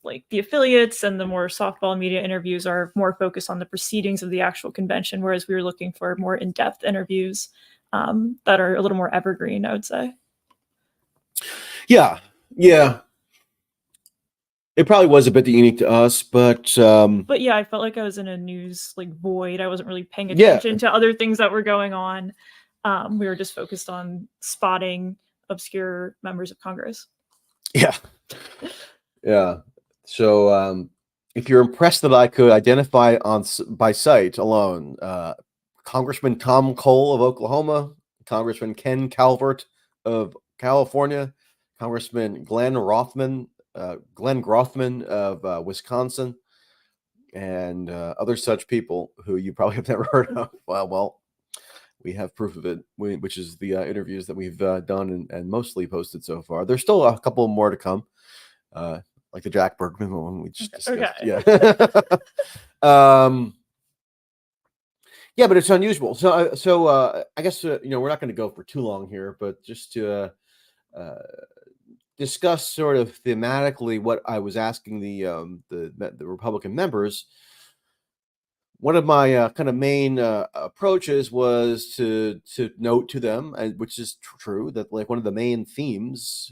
like the affiliates and the more softball media interviews are more focused on the proceedings of the actual convention, whereas we were looking for more in-depth interviews that are a little more evergreen, I would say. Yeah. It probably was a bit unique to us, but yeah, I felt like I was in a news like void. I wasn't really paying attention to other things that were going on. We were just focused on spotting obscure members of Congress. Yeah. So if you're impressed that I could identify by sight alone, Congressman Tom Cole of Oklahoma, Congressman Ken Calvert of California, Congressman Glenn Grothman of Wisconsin, and other such people who you probably have never heard of. Well, we have proof of it, which is the interviews that we've done and mostly posted so far. There's still a couple more to come, like the Jack Bergman one we just discussed. Okay. Yeah. um, yeah, but it's unusual. So I guess we're not going to go for too long here, but just to uh, discuss sort of thematically what I was asking the Republican members. One of my kind of main approaches was to note to them, which is true, that like one of the main themes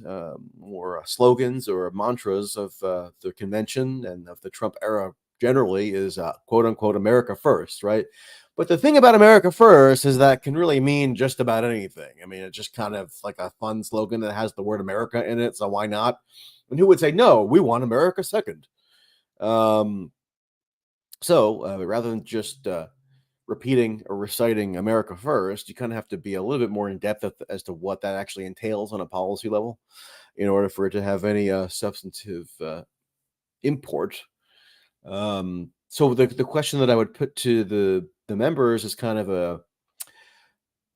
or slogans or mantras of the convention and of the Trump era generally is quote unquote America first, right? But the thing about America first is that can really mean just about anything. I mean, it's just kind of like a fun slogan that has the word America in it, so why not? And who would say no? We want America second. Um, so rather than just repeating or reciting America first, you kind of have to be a little bit more in depth as to what that actually entails on a policy level in order for it to have any substantive import. So the question that I would put to the members is kind of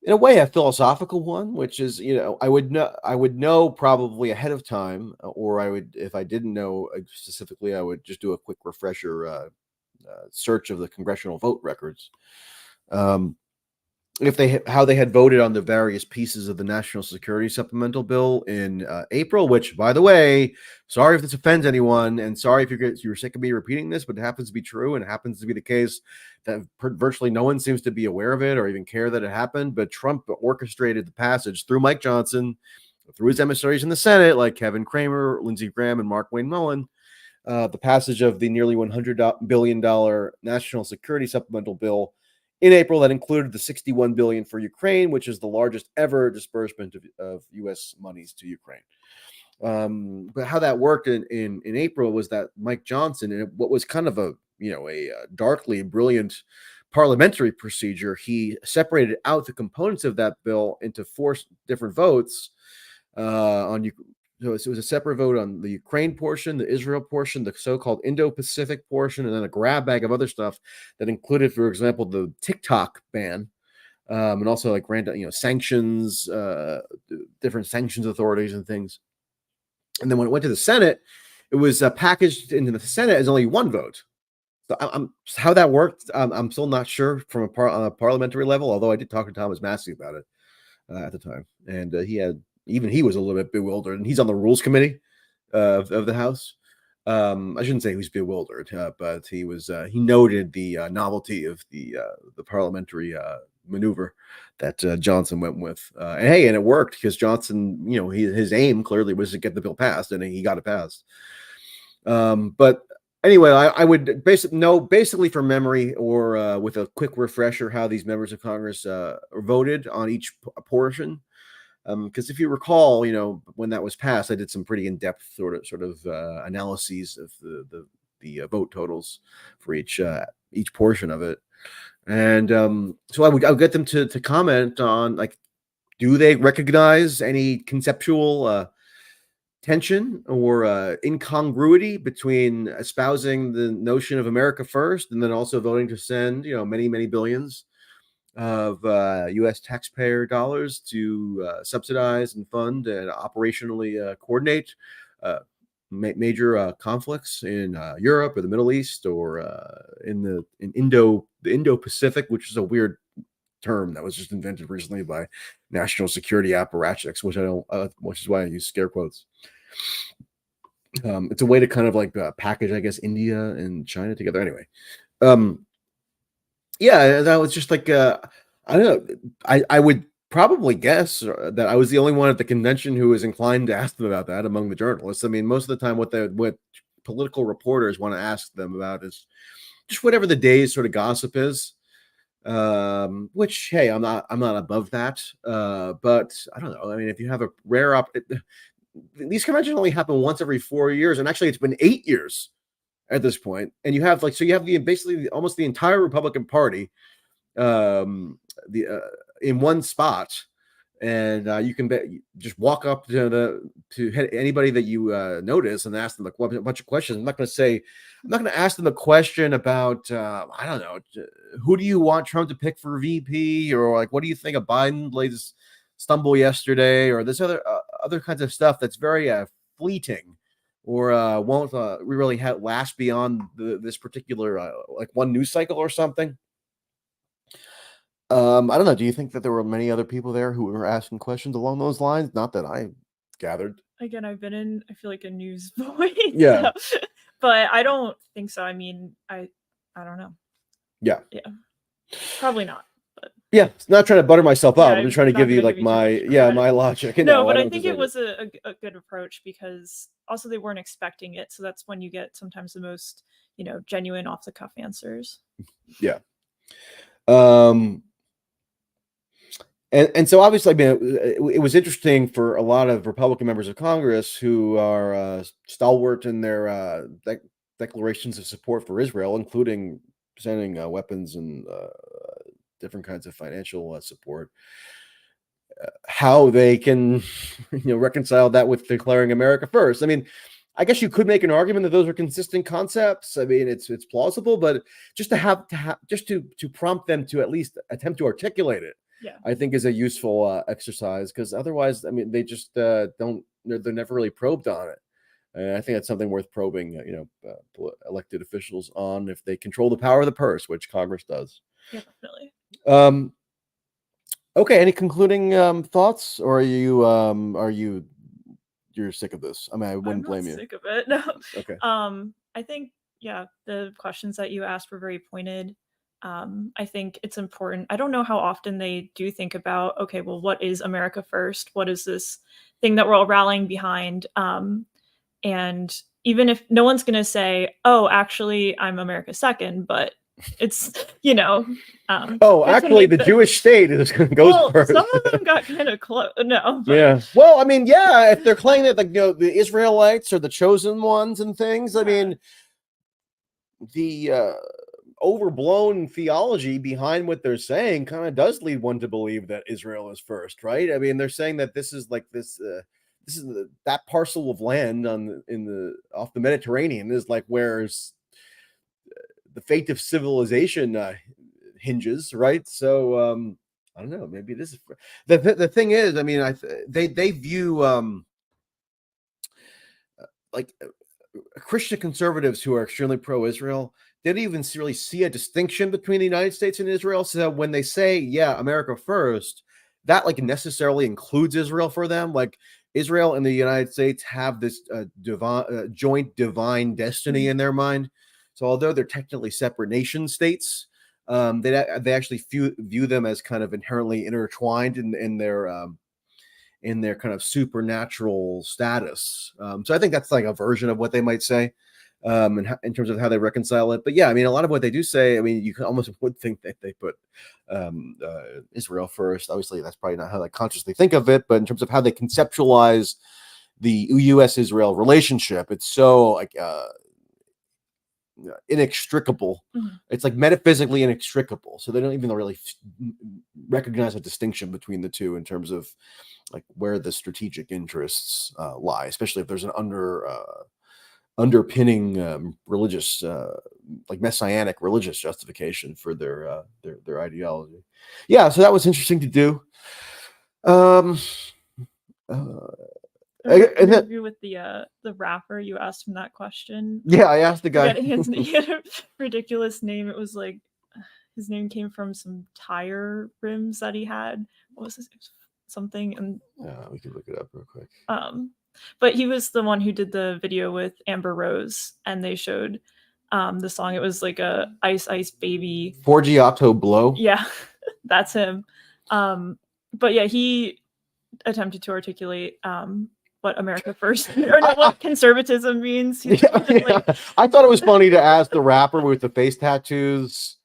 in a way a philosophical one, which is I would know probably ahead of time, or I would, if I didn't know specifically, I would just do a quick refresher search of the congressional vote records. Um, if how they had voted on the various pieces of the national security supplemental bill in April, which, by the way, sorry if this offends anyone, and sorry if you're sick of me repeating this, but it happens to be true, and it happens to be the case that virtually no one seems to be aware of it or even care that it happened. But Trump orchestrated the passage through Mike Johnson, through his emissaries in the Senate, like Kevin Cramer, Lindsey Graham, and Mark Wayne Mullen, the passage of the nearly $100 billion national security supplemental bill in April that included the $61 billion for Ukraine, which is the largest ever disbursement of U.S. monies to Ukraine. But how that worked in April was that Mike Johnson, in what was kind of a darkly brilliant parliamentary procedure, he separated out the components of that bill into 4 different votes on so it was a separate vote on the Ukraine portion, the Israel portion, the so-called Indo-Pacific portion, and then a grab bag of other stuff that included, for example, the TikTok ban, and also like random, sanctions, different sanctions authorities and things. And then when it went to the Senate, it was packaged into the Senate as only 1 vote. So how that worked, I'm still not sure from on a parliamentary level. Although I did talk to Thomas Massey about it at the time, and he was a little bit bewildered, and he's on the rules committee of the House. I shouldn't say he was bewildered, but he noted the novelty of the parliamentary maneuver that Johnson went with, and it worked because Johnson, his aim clearly was to get the bill passed, and he got it passed. But anyway, I would basically from memory or with a quick refresher how these members of Congress voted on each portion. Because if you recall, when that was passed, I did some pretty in-depth sort of analyses of the vote totals for each portion of it, and so I would get them to comment on, like, do they recognize any conceptual tension or incongruity between espousing the notion of America first and then also voting to send many billions of U.S. taxpayer dollars to subsidize and fund and operationally coordinate major conflicts in Europe or the Middle East or in the Indo-Pacific, which is a weird term that was just invented recently by national security apparatchiks, which is why I use scare quotes. It's a way to kind of like package, I guess, India and China together. Anyway, yeah, that was just like I don't know. I would probably guess that I was the only one at the convention who was inclined to ask them about that among the journalists. I mean, most of the time, what political reporters want to ask them about is just whatever the day's sort of gossip is. Which, hey, I'm not above that. But I don't know. I mean, if you have a rare these conventions only happen once every 4 years, and actually, it's been 8 years at this point, and you have basically almost the entire Republican Party in one spot, and you can just walk up to anybody that you notice and ask them a bunch of questions. I'm not going to ask them a question about I don't know, who do you want Trump to pick for VP, or like what do you think of Biden's latest stumble yesterday, or this other kinds of stuff that's very fleeting, or won't really last beyond this particular like one news cycle or something. I don't know. Do you think that there were many other people there who were asking questions along those lines? Not that I gathered. Again, I've been in, I feel like, a news void. Yeah. So, but I don't think so. I mean, I don't know. Yeah. Probably not. But yeah, not trying to butter myself up. I'm just trying to not give you gonna like give you too my much credit. my logic. No, but I don't think it deserve was a good approach, because also they weren't expecting it. So that's when you get sometimes the most, genuine off the cuff answers. Yeah. And so obviously, I mean, it was interesting for a lot of Republican members of Congress who are stalwart in their declarations of support for Israel, including sending weapons and different kinds of financial support. How they can, reconcile that with declaring America first. I mean, I guess you could make an argument that those are consistent concepts. I mean, it's plausible, but just to prompt them to at least attempt to articulate it, I think is a useful exercise, because otherwise, I mean, they just they're never really probed on it. And I think that's something worth probing, elected officials on, if they control the power of the purse, which Congress does. Yeah, definitely. Okay. Any concluding thoughts, or you're sick of this? I mean, I wouldn't blame you. Sick of it. No. Okay. I think, the questions that you asked were very pointed. I think it's important. I don't know how often they do think about, okay, well, what is America first? What is this thing that we're all rallying behind? And even if no one's going to say, oh, actually, I'm America second, but it's, actually, the Jewish state goes first. Some of them got kind of close. No. But... Yeah. Well, I mean, yeah, if they're claiming that, like, the Israelites are the chosen ones and things, I mean, the overblown theology behind what they're saying kind of does lead one to believe that Israel is first, right? I mean, they're saying that this is like this is that parcel of land off the Mediterranean is like where the fate of civilization hinges, right? So I don't know, maybe this is the thing is, I mean, they view like Christian conservatives who are extremely pro-Israel, they don't even really see a distinction between the United States and Israel. So when they say, yeah, America first, that like necessarily includes Israel for them. Like Israel and the United States have this joint divine destiny in their mind. So although they're technically separate nation states, they actually view them as kind of inherently intertwined in their kind of supernatural status. So I think that's like a version of what they might say in terms of how they reconcile it. But yeah, I mean, a lot of what they do say, I mean, you almost would think that they put Israel first. Obviously, that's probably not how they consciously think of it, but in terms of how they conceptualize the U.S.-Israel relationship, it's so like inextricable. It's like metaphysically inextricable. So they don't even really recognize a distinction between the two in terms of like where the strategic interests lie, especially if there's an underpinning religious, like messianic religious justification for their ideology. Yeah, so that was interesting to do. Interview with the rapper, you asked him that question. Yeah, I asked the guy. He had a ridiculous name. It was like his name came from some tire rims that he had. What was his something? And we can look it up real quick. But he was the one who did the video with Amber Rose, and they showed the song. It was like a Ice Ice Baby. Forgiato Blow. Yeah, that's him. But yeah, he attempted to articulate what America first or what conservatism means. I thought it was funny to ask the rapper with the face tattoos,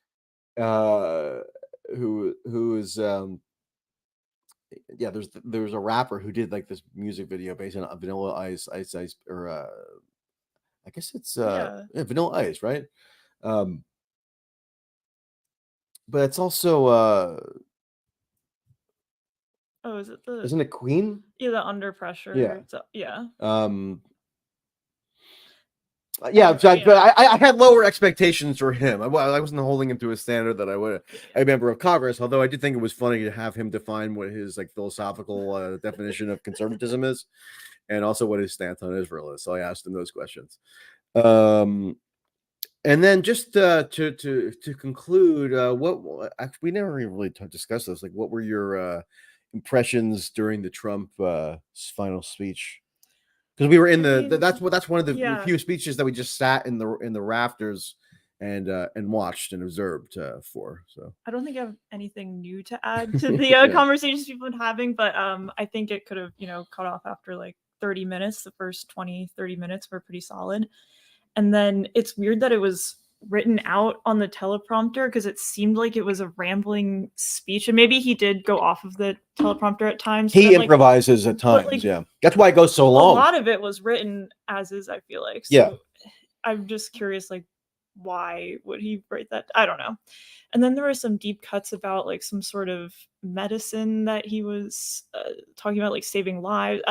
who is there's a rapper who did like this music video based on Vanilla Ice, or I guess it's Vanilla Ice, right? But it's also Oh, is it the Isn't it Queen? the Under Pressure? Yeah. So, yeah. Yeah, And, but I had lower expectations for him. I wasn't holding him to a standard that I would a member of Congress. Although I did think it was funny to have him define what his like philosophical definition of conservatism is, and also what his stance on Israel is. So I asked him those questions. And then just to conclude, actually, we never really discussed this. Like, what were your impressions during the Trump final speech? Because we were in that's one of the few speeches that we just sat in the rafters and watched and observed for. So I don't think I have anything new to add to the conversations people been having, but I think it could have cut off after like 30 minutes. The first 20-30 minutes were pretty solid, and then it's weird that it was written out on the teleprompter because it seemed like it was a rambling speech, and maybe he did go off of the teleprompter at times. He improvises at times. Yeah, that's why it goes so long. A lot of it was written as is, I feel like. So yeah, I'm just curious, like, why would he write that? I don't know. And then there were some deep cuts about like some sort of medicine that he was talking about, like saving lives.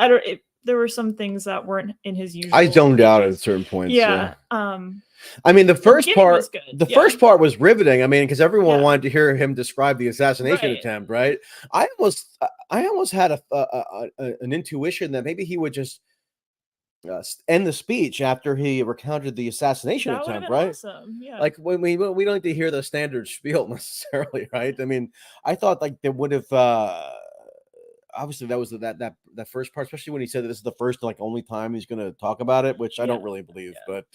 There were some things that weren't in his usual. I zoned out at certain points. Yeah. I mean, the first part first part was riveting. I mean, because everyone wanted to hear him describe the assassination attempt, right? I almost had an intuition that maybe he would just end the speech after he recounted the assassination attempt, right? Awesome. Yeah. Like when we don't need to hear the standard spiel necessarily, right? I mean, I thought like they would have. Obviously, that was that first part, especially when he said that this is the first like only time he's going to talk about it, which I don't really believe, but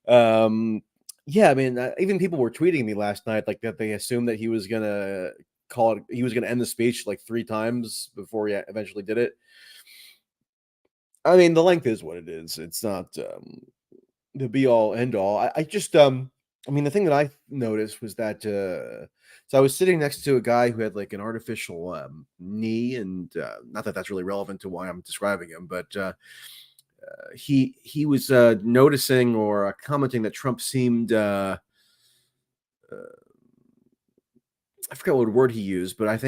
yeah, I mean, even people were tweeting me last night like that they assumed that he was going to end the speech like 3 times before he eventually did it. I mean, the length is what it is. It's not the be all end all. I just I mean, the thing that I noticed was that so I was sitting next to a guy who had like an artificial knee, and not that that's really relevant to why I'm describing him, but he was noticing or commenting that Trump seemed I forgot what word he used, but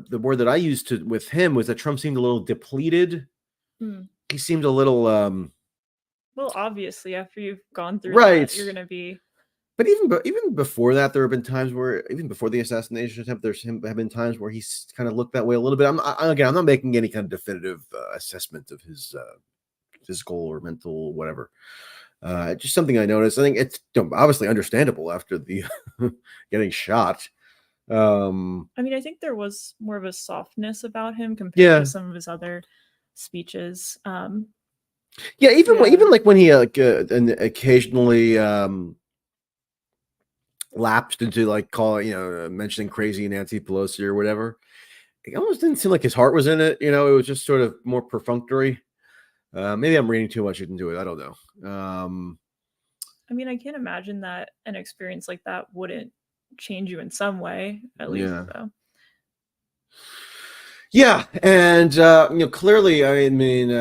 the word that I used with him was that Trump seemed a little depleted. He seemed a little well, obviously after you've gone through that, you're gonna be. But even before that, there have been times where, even before the assassination attempt, have been times where he's kind of looked that way a little bit. I'm not making any kind of definitive assessment of his physical or mental whatever. Just something I noticed. I think it's obviously understandable after the getting shot. I mean, I think there was more of a softness about him compared to some of his other speeches. Even like when he occasionally lapsed into like mentioning crazy Nancy Pelosi or whatever. It almost didn't seem like his heart was in it. It was just sort of more perfunctory. Maybe I'm reading too much into it. I don't know. I mean, I can't imagine that an experience like that wouldn't change you in some way, at least. Though. Yeah, and clearly, I mean,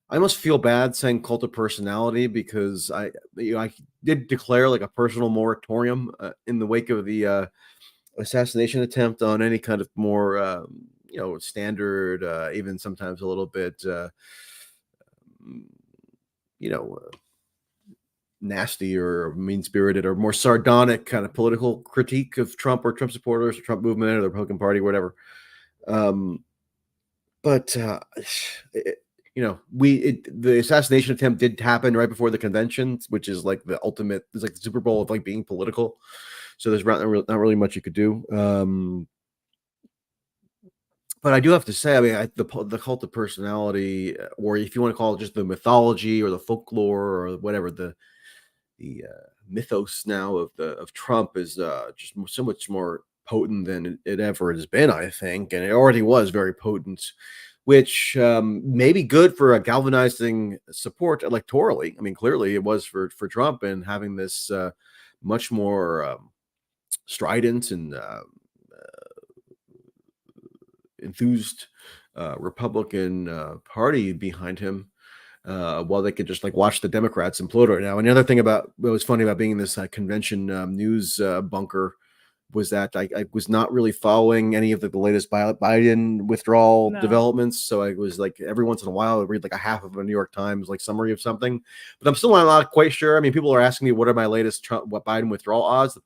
I almost feel bad saying cult of personality because I did declare like a personal moratorium in the wake of the assassination attempt on any kind of more standard, even sometimes a little bit nasty or mean-spirited or more sardonic kind of political critique of Trump or Trump supporters or Trump movement or the Republican Party, whatever. But the assassination attempt did happen right before the convention, which is like the ultimate. It's like the Super Bowl of like being political. So there's not really much you could do. But I do have to say, I mean, the cult of personality, or if you want to call it just the mythology or the folklore or whatever, the mythos now of Trump is just so much more potent than it ever has been, I think, and it already was very potent, which may be good for a galvanizing support electorally. I mean, clearly it was for Trump, and having this much more strident and enthused Republican Party behind him, while they could just like watch the Democrats implode right now. And the other thing about what was funny about being in this convention news bunker was that I was not really following any of the latest Biden withdrawal developments. So I was like, every once in a while, I read like a half of a New York Times like summary of something, but I'm still not quite sure. I mean, people are asking me what are my latest Biden withdrawal odds.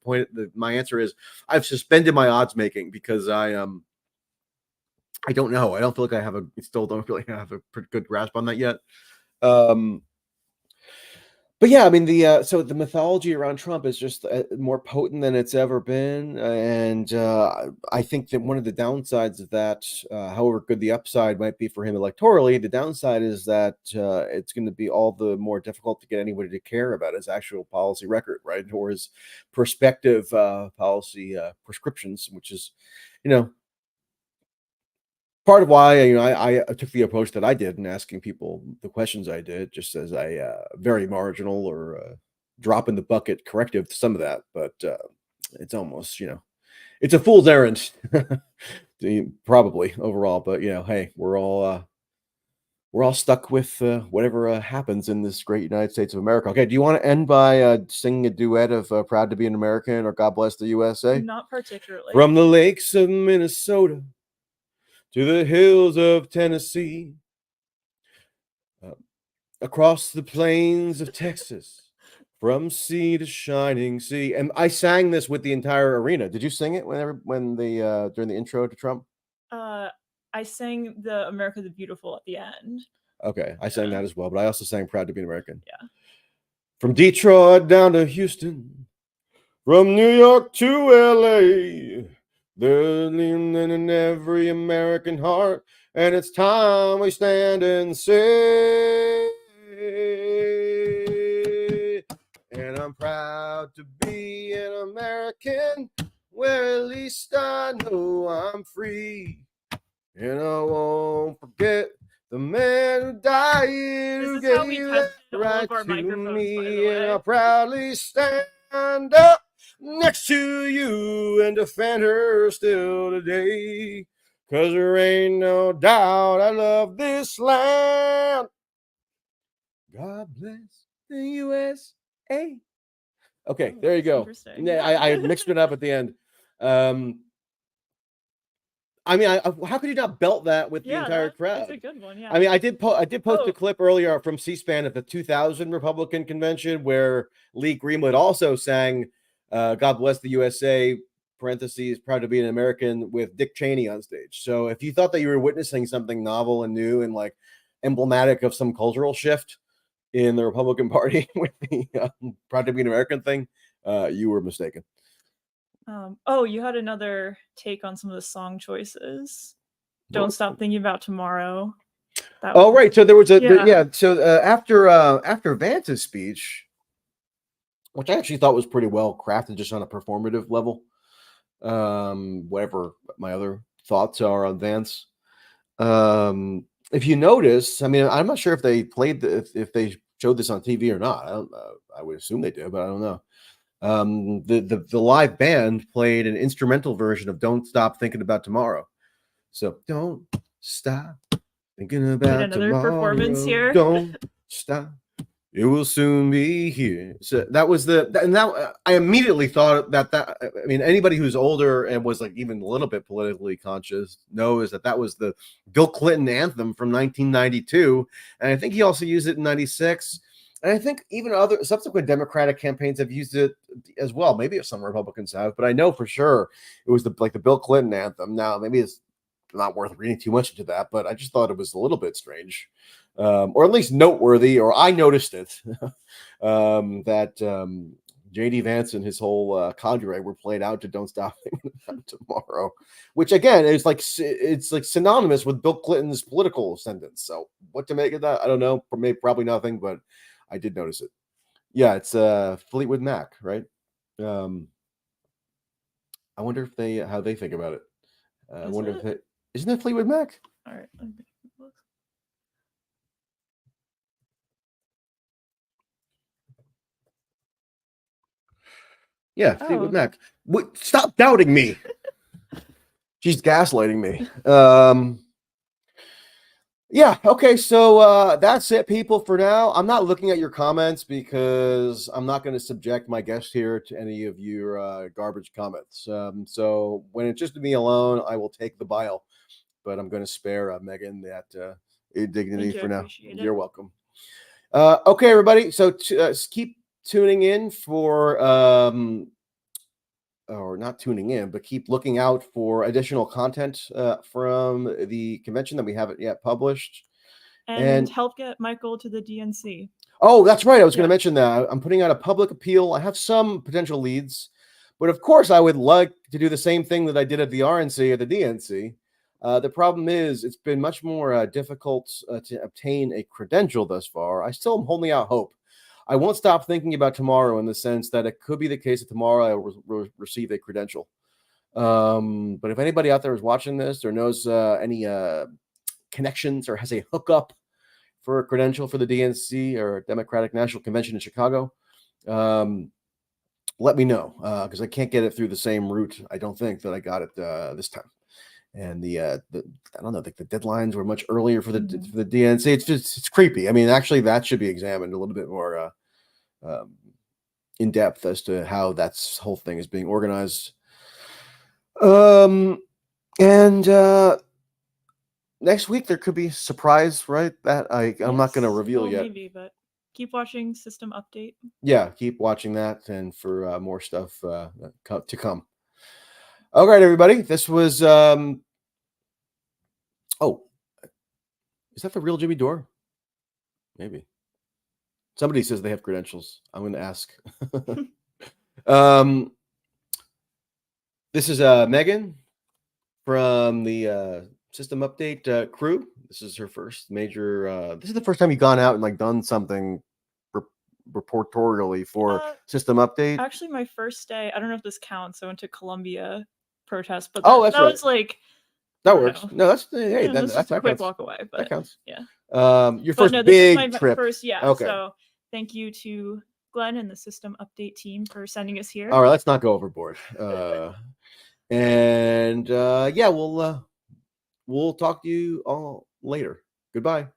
My answer is I've suspended my odds making because I don't know. I don't feel like I have a pretty good grasp on that yet. But yeah, I mean so the mythology around Trump is just more potent than it's ever been, and I think that one of the downsides of that, however good the upside might be for him electorally, the downside is that it's going to be all the more difficult to get anybody to care about his actual policy record, right, or his prospective policy prescriptions, which is, part of why I took the approach that I did in asking people the questions I did, just as a very marginal or drop in the bucket corrective to some of that. But it's almost it's a fool's errand, probably overall. But hey, we're all stuck with whatever happens in this great United States of America. Okay, do you want to end by singing a duet of "Proud to Be an American" or "God Bless the USA"? Not particularly. From the lakes of Minnesota to the hills of Tennessee, across the plains of Texas, from sea to shining sea. And I sang this with the entire arena. Did you sing it during the intro to Trump? I sang the America the Beautiful at the end. Okay, I sang that as well, but I also sang Proud to Be an American. Yeah. From Detroit down to Houston, from New York to LA, there's living in every American heart, and it's time we stand and say, and I'm proud to be an American, where at least I know I'm free, and I won't forget the man who died who gave that right to me, and I'll proudly stand up next to you and defend her still today, 'cause there ain't no doubt I love this land. God bless the USA. Okay, there you go. I mixed it up at the end. I mean, how could you not belt that with the entire crowd? That's a good one. Yeah. I mean, I did post a clip earlier from C-SPAN at the 2000 Republican convention where Lee Greenwood also sang "God Bless the USA" (parentheses proud to be an American) with Dick Cheney on stage. So if you thought that you were witnessing something novel and new and like emblematic of some cultural shift in the Republican Party with the "proud to be an American" thing, you were mistaken. You had another take on some of the song choices. Don't Stop Thinking About Tomorrow. Right. So there was So after Vance's speech, which I actually thought was pretty well crafted, just on a performative level, whatever my other thoughts are on Vance. If you notice, I mean, I'm not sure if they played if they showed this on TV or not. I would assume they did, but I don't know. The live band played an instrumental version of "Don't Stop Thinking About Tomorrow." So don't stop thinking about tomorrow. Performance here. Don't stop. It will soon be here. So that was I immediately thought that I mean, anybody who's older and was like even a little bit politically conscious knows that was the Bill Clinton anthem from 1992, and I think he also used it in '96. And I think even other subsequent Democratic campaigns have used it as well. Maybe some Republicans have, but I know for sure it was the Bill Clinton anthem. Now, maybe it's not worth reading too much into that, but I just thought it was a little bit strange, or at least noteworthy, or I noticed it, that J.D. Vance and his whole cadre were played out to "Don't Stop Thinking About Tomorrow," which again is it's like synonymous with Bill Clinton's political ascendance. So what to make of that? I don't know. Probably nothing, but I did notice it. Yeah, it's Fleetwood Mac, right? I wonder if how they think about it. I wonder if isn't it Fleetwood Mac? All right. Yeah, Fleetwood Mac. Stop doubting me. She's gaslighting me. Yeah. Okay. So that's it, people, for now. I'm not looking at your comments because I'm not going to subject my guest here to any of your garbage comments. So when it's just me alone, I will take the bile, but I'm going to spare Megan that indignity Thank you. I for now. appreciate it. You're welcome. Okay, everybody. So keep tuning in for or not tuning in, but keep looking out for additional content from the convention that we haven't yet published. And And help get Michael to the DNC. oh, that's right. I was going to Yeah. mention that. I'm putting out a public appeal. I have some potential leads, but of course, I would like to do the same thing that I did at the RNC or the DNC. The problem is, it's been much more difficult to obtain a credential thus far. I still am holding out hope. I won't stop thinking about tomorrow in the sense that it could be the case that tomorrow I will receive a credential. But if anybody out there is watching this or knows any connections or has a hookup for a credential for the DNC or Democratic National Convention in Chicago, let me know because I can't get it through the same route. I don't think that I got it this time. And the I don't know, the deadlines were much earlier for the DNC. It's creepy. I mean, actually, that should be examined a little bit more in depth as to how that whole thing is being organized. And next week there could be a surprise, right? That I'm not going to reveal yet. Maybe, but keep watching System Update. Yeah, keep watching that, and for more stuff to come. All right, everybody. This was oh, is that the real Jimmy Dore? Maybe. Somebody says they have credentials. I'm going to ask. This is Megan from the System Update crew. This is her first major. This is the first time you've gone out and like done something reportorially for System Update. Actually, my first day, I don't know if this counts. I went to Columbia protest, but that's that right. was like that works. No, that's hey, that's that's a quick walk away. But that counts. Yeah. Your first big this is my trip. First, yeah. Okay. So thank you to Glenn and the System Update team for sending us here. All right, let's not go overboard. And yeah, we'll talk to you all later. Goodbye.